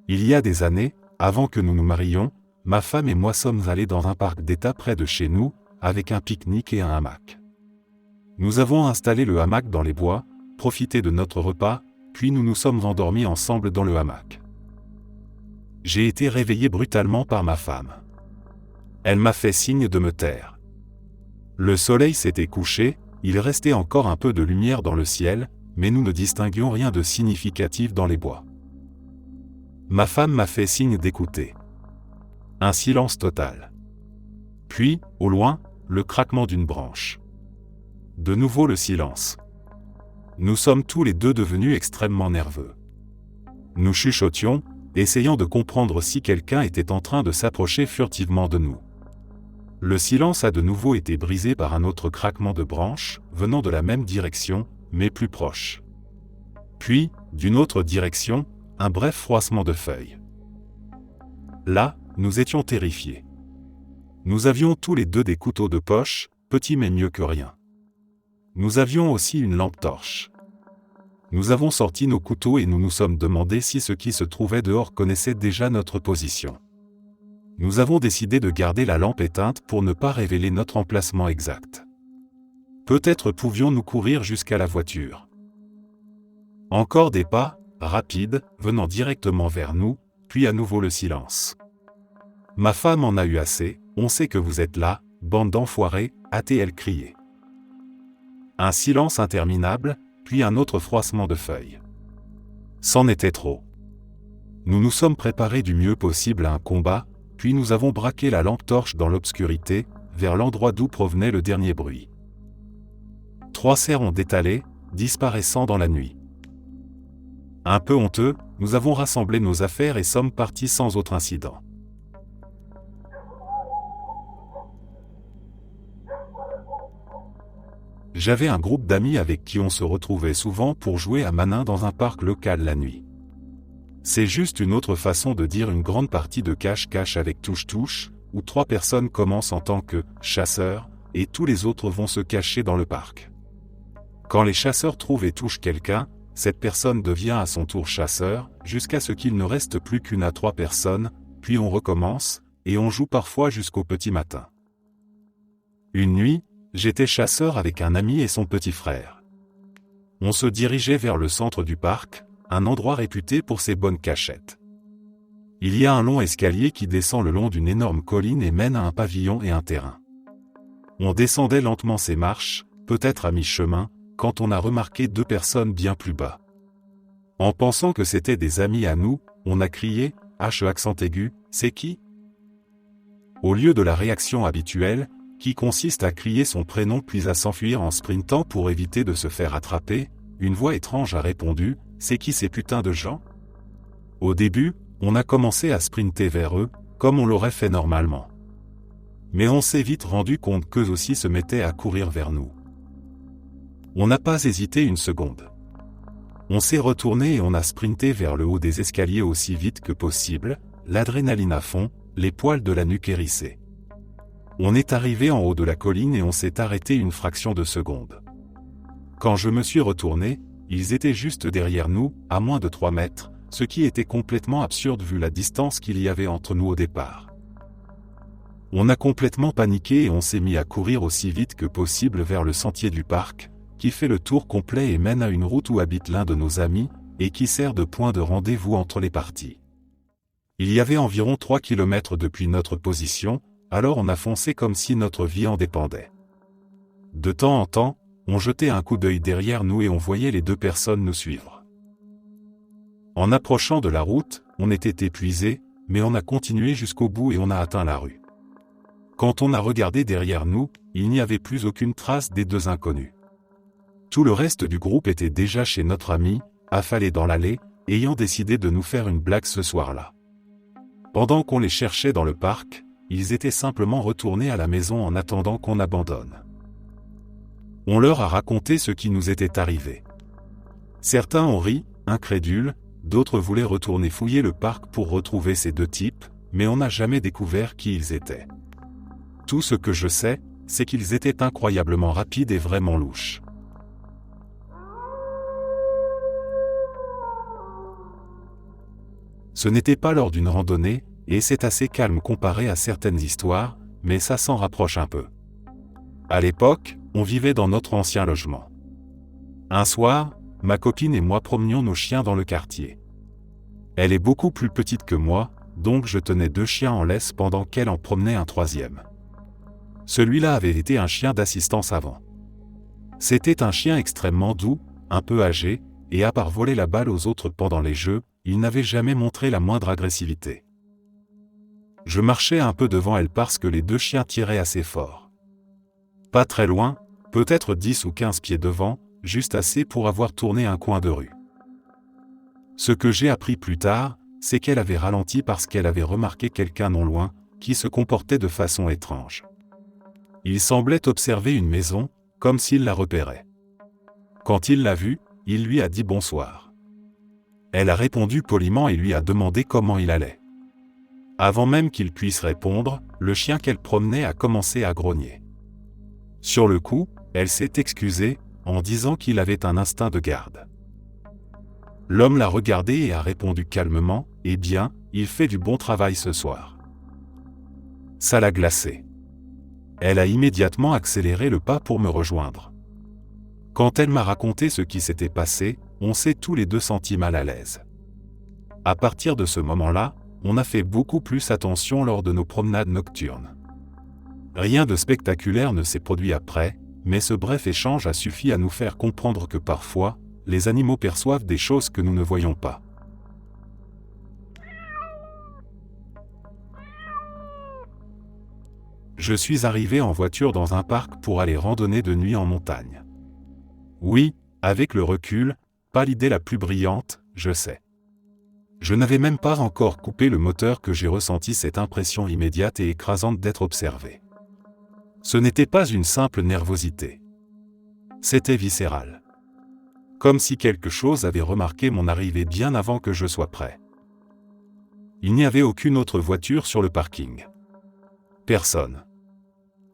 Il y a des années, avant que nous nous marions, ma femme et moi sommes allés dans un parc d'État près de chez nous, avec un pique-nique et un hamac. Nous avons installé le hamac dans les bois, profité de notre repas, puis nous nous sommes endormis ensemble dans le hamac. J'ai été réveillé brutalement par ma femme. Elle m'a fait signe de me taire. Le soleil s'était couché, il restait encore un peu de lumière dans le ciel, mais nous ne distinguions rien de significatif dans les bois. Ma femme m'a fait signe d'écouter. Un silence total. Puis, au loin, le craquement d'une branche. De nouveau le silence. Nous sommes tous les deux devenus extrêmement nerveux. Nous chuchotions, essayant de comprendre si quelqu'un était en train de s'approcher furtivement de nous. Le silence a de nouveau été brisé par un autre craquement de branches, venant de la même direction, mais plus proche. Puis, d'une autre direction, un bref froissement de feuilles. Là, nous étions terrifiés. Nous avions tous les deux des couteaux de poche, petits mais mieux que rien. Nous avions aussi une lampe torche. Nous avons sorti nos couteaux et nous nous sommes demandé si ceux qui se trouvaient dehors connaissaient déjà notre position. Nous avons décidé de garder la lampe éteinte pour ne pas révéler notre emplacement exact. Peut-être pouvions-nous courir jusqu'à la voiture. Encore des pas, rapides, venant directement vers nous, puis à nouveau le silence. Ma femme en a eu assez, on sait que vous êtes là, bande d'enfoirés, a-t-elle crié. Un silence interminable, puis un autre froissement de feuilles. C'en était trop. Nous nous sommes préparés du mieux possible à un combat, puis nous avons braqué la lampe torche dans l'obscurité, vers l'endroit d'où provenait le dernier bruit. 3 cerfs ont détalé, disparaissant dans la nuit. Un peu honteux, nous avons rassemblé nos affaires et sommes partis sans autre incident. J'avais un groupe d'amis avec qui on se retrouvait souvent pour jouer à Manin dans un parc local la nuit. C'est juste une autre façon de dire une grande partie de cache-cache avec touche-touche, où 3 personnes commencent en tant que « chasseurs » et tous les autres vont se cacher dans le parc. Quand les chasseurs trouvent et touchent quelqu'un, cette personne devient à son tour chasseur, jusqu'à ce qu'il ne reste plus qu'1 à 3 personnes, puis on recommence, et on joue parfois jusqu'au petit matin. Une nuit, j'étais chasseur avec un ami et son petit frère. On se dirigeait vers le centre du parc, un endroit réputé pour ses bonnes cachettes. Il y a un long escalier qui descend le long d'une énorme colline et mène à un pavillon et un terrain. On descendait lentement ces marches, peut-être à mi-chemin, quand on a remarqué 2 personnes bien plus bas. En pensant que c'étaient des amis à nous, on a crié, H accent aigu, c'est qui? Au lieu de la réaction habituelle, qui consiste à crier son prénom puis à s'enfuir en sprintant pour éviter de se faire attraper, une voix étrange a répondu, c'est qui ces putains de gens? Au début, on a commencé à sprinter vers eux, comme on l'aurait fait normalement. Mais on s'est vite rendu compte qu'eux aussi se mettaient à courir vers nous. On n'a pas hésité une seconde. On s'est retourné et on a sprinté vers le haut des escaliers aussi vite que possible, l'adrénaline à fond, les poils de la nuque hérissés. On est arrivé en haut de la colline et on s'est arrêté une fraction de seconde. Quand je me suis retourné, ils étaient juste derrière nous, à moins de 3 mètres, ce qui était complètement absurde vu la distance qu'il y avait entre nous au départ. On a complètement paniqué et on s'est mis à courir aussi vite que possible vers le sentier du parc, qui fait le tour complet et mène à une route où habite l'un de nos amis, et qui sert de point de rendez-vous entre les parties. Il y avait environ 3 kilomètres depuis notre position, alors on a foncé comme si notre vie en dépendait. De temps en temps, on jetait un coup d'œil derrière nous et on voyait les 2 personnes nous suivre. En approchant de la route, on était épuisé, mais on a continué jusqu'au bout et on a atteint la rue. Quand on a regardé derrière nous, il n'y avait plus aucune trace des 2 inconnus. Tout le reste du groupe était déjà chez notre ami, affalé dans l'allée, ayant décidé de nous faire une blague ce soir-là. Pendant qu'on les cherchait dans le parc, ils étaient simplement retournés à la maison en attendant qu'on abandonne. On leur a raconté ce qui nous était arrivé. Certains ont ri, incrédules, d'autres voulaient retourner fouiller le parc pour retrouver ces 2 types, mais on n'a jamais découvert qui ils étaient. Tout ce que je sais, c'est qu'ils étaient incroyablement rapides et vraiment louches. Ce n'était pas lors d'une randonnée, et c'est assez calme comparé à certaines histoires, mais ça s'en rapproche un peu. À l'époque, on vivait dans notre ancien logement. Un soir, ma copine et moi promenions nos chiens dans le quartier. Elle est beaucoup plus petite que moi, donc je tenais 2 chiens en laisse pendant qu'elle en promenait un 3e. Celui-là avait été un chien d'assistance avant. C'était un chien extrêmement doux, un peu âgé, et à part voler la balle aux autres pendant les jeux, il n'avait jamais montré la moindre agressivité. Je marchais un peu devant elle parce que les 2 chiens tiraient assez fort. Pas très loin, peut-être 10 ou 15 pieds devant, juste assez pour avoir tourné un coin de rue. Ce que j'ai appris plus tard, c'est qu'elle avait ralenti parce qu'elle avait remarqué quelqu'un non loin, qui se comportait de façon étrange. Il semblait observer une maison, comme s'il la repérait. Quand il l'a vue, il lui a dit bonsoir. Elle a répondu poliment et lui a demandé comment il allait. Avant même qu'il puisse répondre, le chien qu'elle promenait a commencé à grogner. Sur le coup, elle s'est excusée, en disant qu'il avait un instinct de garde. L'homme l'a regardé et a répondu calmement, « Eh bien, il fait du bon travail ce soir. » Ça l'a glacée. Elle a immédiatement accéléré le pas pour me rejoindre. Quand elle m'a raconté ce qui s'était passé, on s'est tous les 2 sentis mal à l'aise. À partir de ce moment-là, on a fait beaucoup plus attention lors de nos promenades nocturnes. Rien de spectaculaire ne s'est produit après, mais ce bref échange a suffi à nous faire comprendre que parfois, les animaux perçoivent des choses que nous ne voyons pas. Je suis arrivé en voiture dans un parc pour aller randonner de nuit en montagne. Oui, avec le recul, pas l'idée la plus brillante, je sais. Je n'avais même pas encore coupé le moteur que j'ai ressenti cette impression immédiate et écrasante d'être observé. Ce n'était pas une simple nervosité. C'était viscéral. Comme si quelque chose avait remarqué mon arrivée bien avant que je sois prêt. Il n'y avait aucune autre voiture sur le parking. Personne.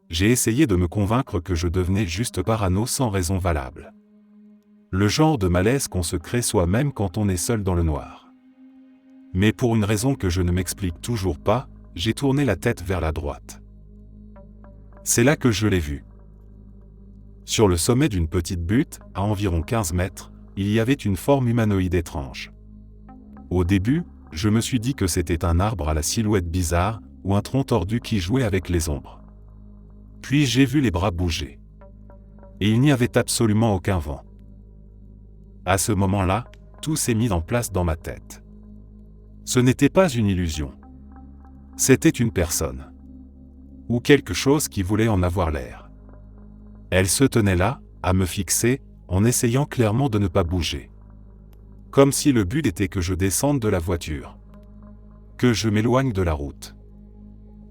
J'ai essayé de me convaincre que je devenais juste parano sans raison valable. Le genre de malaise qu'on se crée soi-même quand on est seul dans le noir. Mais pour une raison que je ne m'explique toujours pas, j'ai tourné la tête vers la droite. C'est là que je l'ai vu. Sur le sommet d'une petite butte, à environ 15 mètres, il y avait une forme humanoïde étrange. Au début, je me suis dit que c'était un arbre à la silhouette bizarre, ou un tronc tordu qui jouait avec les ombres. Puis j'ai vu les bras bouger. Et il n'y avait absolument aucun vent. À ce moment-là, tout s'est mis en place dans ma tête. Ce n'était pas une illusion. C'était une personne. Ou quelque chose qui voulait en avoir l'air. Elle se tenait là, à me fixer, en essayant clairement de ne pas bouger. Comme si le but était que je descende de la voiture. Que je m'éloigne de la route.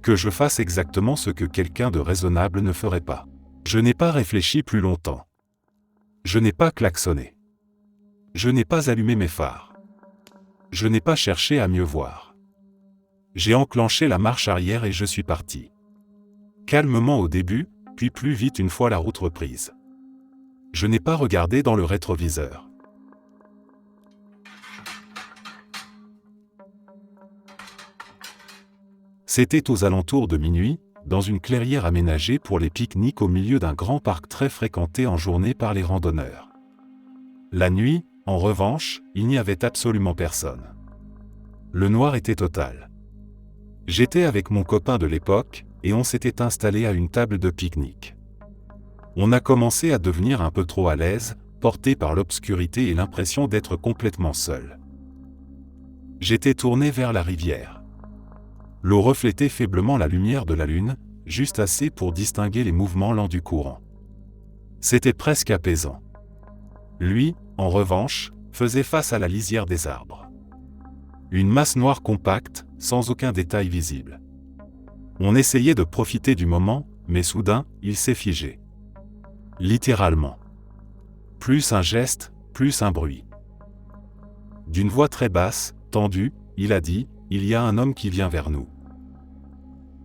Que je fasse exactement ce que quelqu'un de raisonnable ne ferait pas. Je n'ai pas réfléchi plus longtemps. Je n'ai pas klaxonné. Je n'ai pas allumé mes phares. Je n'ai pas cherché à mieux voir. J'ai enclenché la marche arrière et je suis parti. calmement au début, puis plus vite une fois la route reprise. Je n'ai pas regardé dans le rétroviseur. C'était aux alentours de minuit, dans une clairière aménagée pour les pique-niques au milieu d'un grand parc très fréquenté en journée par les randonneurs. La nuit, en revanche, il n'y avait absolument personne. Le noir était total. J'étais avec mon copain de l'époque, et on s'était installé à une table de pique-nique. On a commencé à devenir un peu trop à l'aise, porté par l'obscurité et l'impression d'être complètement seul. J'étais tourné vers la rivière. L'eau reflétait faiblement la lumière de la lune, juste assez pour distinguer les mouvements lents du courant. C'était presque apaisant. Lui, en revanche, faisait face à la lisière des arbres. Une masse noire compacte, sans aucun détail visible. On essayait de profiter du moment, mais soudain, il s'est figé. Littéralement. Plus un geste, plus un bruit. D'une voix très basse, tendue, il a dit « Il y a un homme qui vient vers nous ».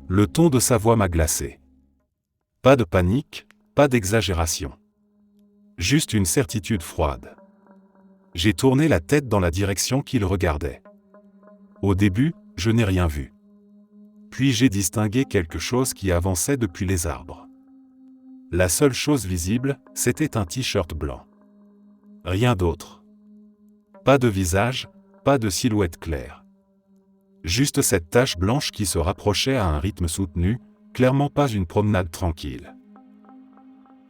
Le ton de sa voix m'a glacé. Pas de panique, pas d'exagération. Juste une certitude froide. J'ai tourné la tête dans la direction qu'il regardait. Au début, je n'ai rien vu. Puis j'ai distingué quelque chose qui avançait depuis les arbres. La seule chose visible, c'était un t-shirt blanc. Rien d'autre. Pas de visage, pas de silhouette claire. Juste cette tache blanche qui se rapprochait à un rythme soutenu, clairement pas une promenade tranquille.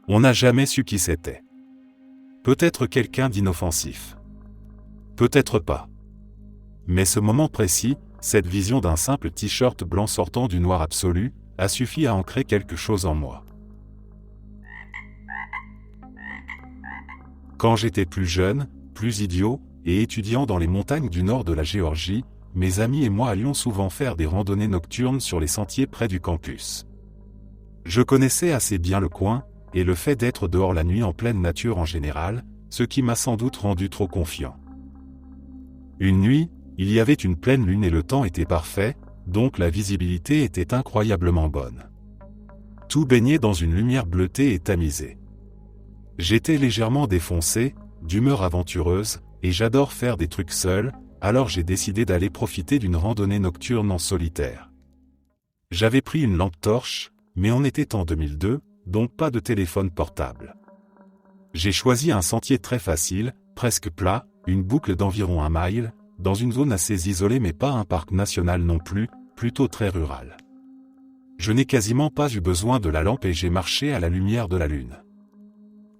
On n'a jamais su qui c'était. Peut-être quelqu'un d'inoffensif. Peut-être pas. Mais ce moment précis, cette vision d'un simple t-shirt blanc sortant du noir absolu, a suffi à ancrer quelque chose en moi. Quand j'étais plus jeune, plus idiot, et étudiant dans les montagnes du nord de la Géorgie, mes amis et moi allions souvent faire des randonnées nocturnes sur les sentiers près du campus. Je connaissais assez bien le coin, et le fait d'être dehors la nuit en pleine nature en général, ce qui m'a sans doute rendu trop confiant. Une nuit, il y avait une pleine lune et le temps était parfait, donc la visibilité était incroyablement bonne. Tout baignait dans une lumière bleutée et tamisée. J'étais légèrement défoncé, d'humeur aventureuse, et j'adore faire des trucs seul, alors j'ai décidé d'aller profiter d'une randonnée nocturne en solitaire. J'avais pris une lampe torche, mais on était en 2002, donc pas de téléphone portable. J'ai choisi un sentier très facile, presque plat, une boucle d'environ 1 mile, dans une zone assez isolée mais pas un parc national non plus, plutôt très rural. Je n'ai quasiment pas eu besoin de la lampe et j'ai marché à la lumière de la lune.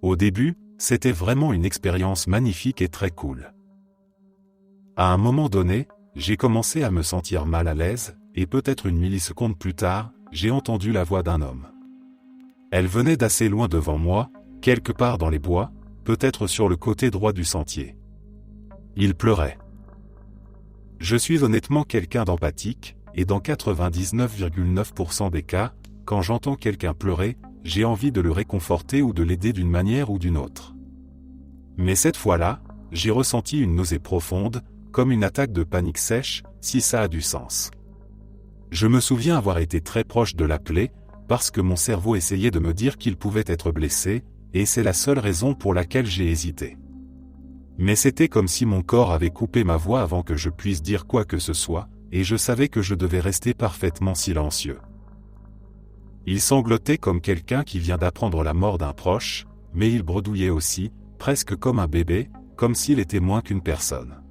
Au début, c'était vraiment une expérience magnifique et très cool. À un moment donné, j'ai commencé à me sentir mal à l'aise, et peut-être une milliseconde plus tard, j'ai entendu la voix d'un homme. Elle venait d'assez loin devant moi, quelque part dans les bois, peut-être sur le côté droit du sentier. Il pleurait. Je suis honnêtement quelqu'un d'empathique, et dans 99,9% des cas, quand j'entends quelqu'un pleurer, j'ai envie de le réconforter ou de l'aider d'une manière ou d'une autre. Mais cette fois-là, j'ai ressenti une nausée profonde, comme une attaque de panique sèche, si ça a du sens. Je me souviens avoir été très proche de l'appeler, parce que mon cerveau essayait de me dire qu'il pouvait être blessé, et c'est la seule raison pour laquelle j'ai hésité. Mais c'était comme si mon corps avait coupé ma voix avant que je puisse dire quoi que ce soit, et je savais que je devais rester parfaitement silencieux. Il sanglotait comme quelqu'un qui vient d'apprendre la mort d'un proche, mais il bredouillait aussi, presque comme un bébé, comme s'il était moins qu'une personne.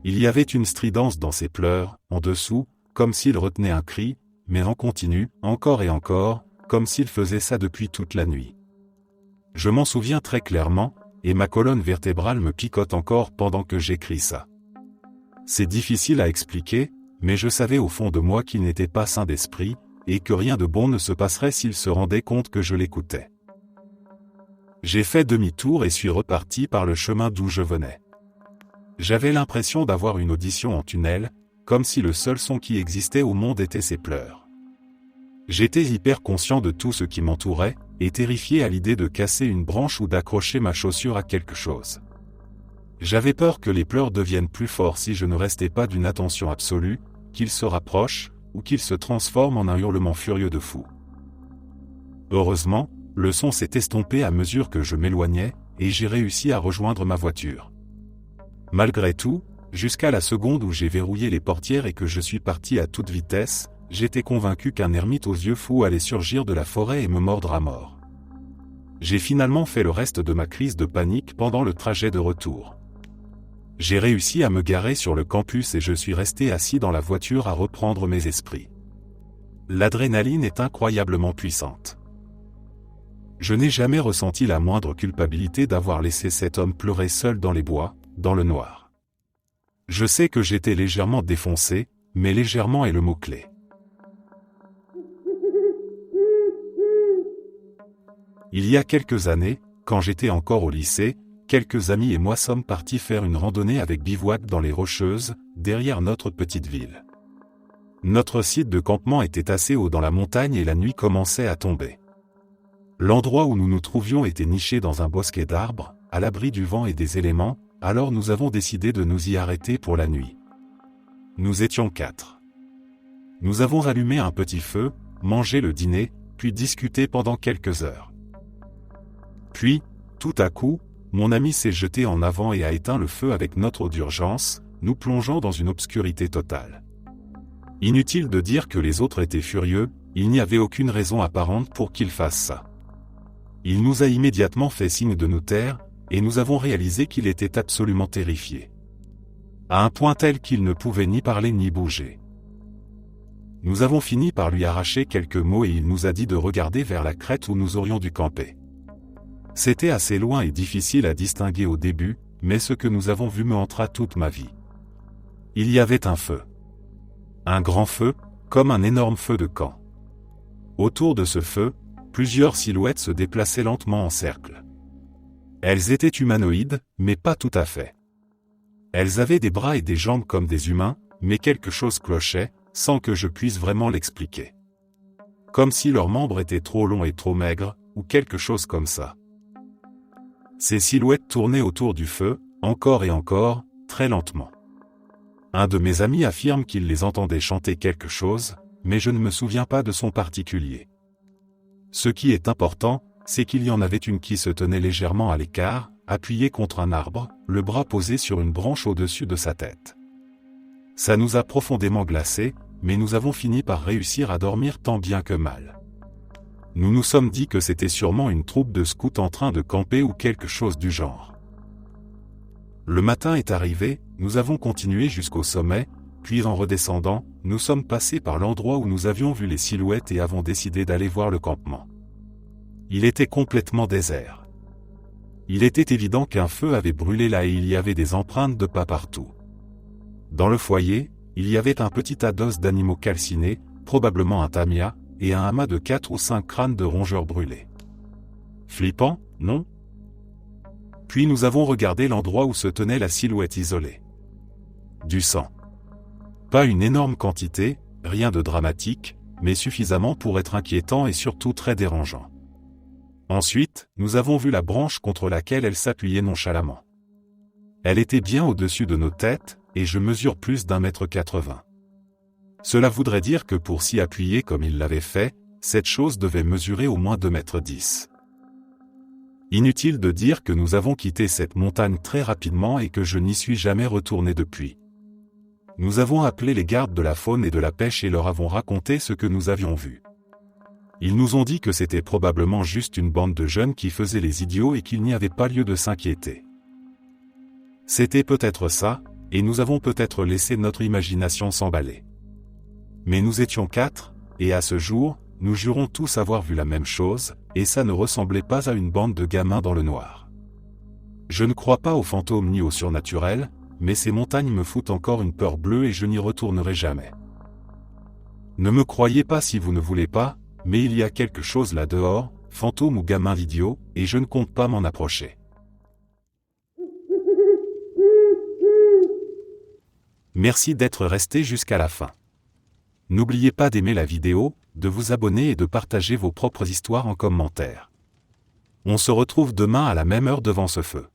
Il y avait une stridence dans ses pleurs, en dessous, comme s'il retenait un cri, mais en continu, encore et encore, comme s'il faisait ça depuis toute la nuit. Je m'en souviens très clairement, et ma colonne vertébrale me picote encore pendant que j'écris ça. C'est difficile à expliquer, mais je savais au fond de moi qu'il n'était pas sain d'esprit, et que rien de bon ne se passerait s'il se rendait compte que je l'écoutais. J'ai fait demi-tour et suis reparti par le chemin d'où je venais. J'avais l'impression d'avoir une audition en tunnel, comme si le seul son qui existait au monde était ses pleurs. J'étais hyper conscient de tout ce qui m'entourait, et terrifié à l'idée de casser une branche ou d'accrocher ma chaussure à quelque chose. J'avais peur que les pleurs deviennent plus forts si je ne restais pas d'une attention absolue, qu'ils se rapprochent, ou qu'ils se transforment en un hurlement furieux de fou. Heureusement, le son s'est estompé à mesure que je m'éloignais, et j'ai réussi à rejoindre ma voiture. Malgré tout, jusqu'à la seconde où j'ai verrouillé les portières et que je suis parti à toute vitesse, j'étais convaincu qu'un ermite aux yeux fous allait surgir de la forêt et me mordre à mort. J'ai finalement fait le reste de ma crise de panique pendant le trajet de retour. J'ai réussi à me garer sur le campus et je suis resté assis dans la voiture à reprendre mes esprits. L'adrénaline est incroyablement puissante. Je n'ai jamais ressenti la moindre culpabilité d'avoir laissé cet homme pleurer seul dans les bois, dans le noir. Je sais que j'étais légèrement défoncé, mais légèrement est le mot-clé. Il y a quelques années, quand j'étais encore au lycée, quelques amis et moi sommes partis faire une randonnée avec bivouac dans les Rocheuses, derrière notre petite ville. Notre site de campement était assez haut dans la montagne et la nuit commençait à tomber. L'endroit où nous nous trouvions était niché dans un bosquet d'arbres, à l'abri du vent et des éléments, alors nous avons décidé de nous y arrêter pour la nuit. Nous étions 4. Nous avons allumé un petit feu, mangé le dîner, puis discuté pendant quelques heures. Puis, tout à coup, mon ami s'est jeté en avant et a éteint le feu avec notre eau d'urgence, nous plongeant dans une obscurité totale. Inutile de dire que les autres étaient furieux, il n'y avait aucune raison apparente pour qu'ils fassent ça. Il nous a immédiatement fait signe de nous taire, et nous avons réalisé qu'il était absolument terrifié. À un point tel qu'il ne pouvait ni parler ni bouger. Nous avons fini par lui arracher quelques mots et il nous a dit de regarder vers la crête où nous aurions dû camper. C'était assez loin et difficile à distinguer au début, mais ce que nous avons vu me hantera toute ma vie. Il y avait un feu. Un grand feu, comme un énorme feu de camp. Autour de ce feu, plusieurs silhouettes se déplaçaient lentement en cercle. Elles étaient humanoïdes, mais pas tout à fait. Elles avaient des bras et des jambes comme des humains, mais quelque chose clochait, sans que je puisse vraiment l'expliquer. Comme si leurs membres étaient trop longs et trop maigres, ou quelque chose comme ça. Ces silhouettes tournaient autour du feu, encore et encore, très lentement. Un de mes amis affirme qu'il les entendait chanter quelque chose, mais je ne me souviens pas de son particulier. Ce qui est important, c'est qu'il y en avait une qui se tenait légèrement à l'écart, appuyée contre un arbre, le bras posé sur une branche au-dessus de sa tête. Ça nous a profondément glacés, mais nous avons fini par réussir à dormir tant bien que mal. Nous nous sommes dit que c'était sûrement une troupe de scouts en train de camper ou quelque chose du genre. Le matin est arrivé, nous avons continué jusqu'au sommet, puis en redescendant, nous sommes passés par l'endroit où nous avions vu les silhouettes et avons décidé d'aller voir le campement. Il était complètement désert. Il était évident qu'un feu avait brûlé là et il y avait des empreintes de pas partout. Dans le foyer, il y avait un petit tas d'os d'animaux calcinés, probablement un tamia, et un amas de 4 ou 5 crânes de rongeurs brûlés. Flippant, non? Puis nous avons regardé l'endroit où se tenait la silhouette isolée. Du sang. Pas une énorme quantité, rien de dramatique, mais suffisamment pour être inquiétant et surtout très dérangeant. Ensuite, nous avons vu la branche contre laquelle elle s'appuyait nonchalamment. Elle était bien au-dessus de nos têtes, et je mesure plus d'1,80 m. Cela voudrait dire que pour s'y appuyer comme il l'avait fait, cette chose devait mesurer au moins 2,10 m. Inutile de dire que nous avons quitté cette montagne très rapidement et que je n'y suis jamais retourné depuis. Nous avons appelé les gardes de la faune et de la pêche et leur avons raconté ce que nous avions vu. Ils nous ont dit que c'était probablement juste une bande de jeunes qui faisaient les idiots et qu'il n'y avait pas lieu de s'inquiéter. C'était peut-être ça, et nous avons peut-être laissé notre imagination s'emballer. Mais nous étions 4, et à ce jour, nous jurons tous avoir vu la même chose, et ça ne ressemblait pas à une bande de gamins dans le noir. Je ne crois pas aux fantômes ni au surnaturel, mais ces montagnes me foutent encore une peur bleue et je n'y retournerai jamais. Ne me croyez pas si vous ne voulez pas, mais il y a quelque chose là dehors, fantôme ou gamin idiot, et je ne compte pas m'en approcher. Merci d'être resté jusqu'à la fin. N'oubliez pas d'aimer la vidéo, de vous abonner et de partager vos propres histoires en commentaire. On se retrouve demain à la même heure devant ce feu.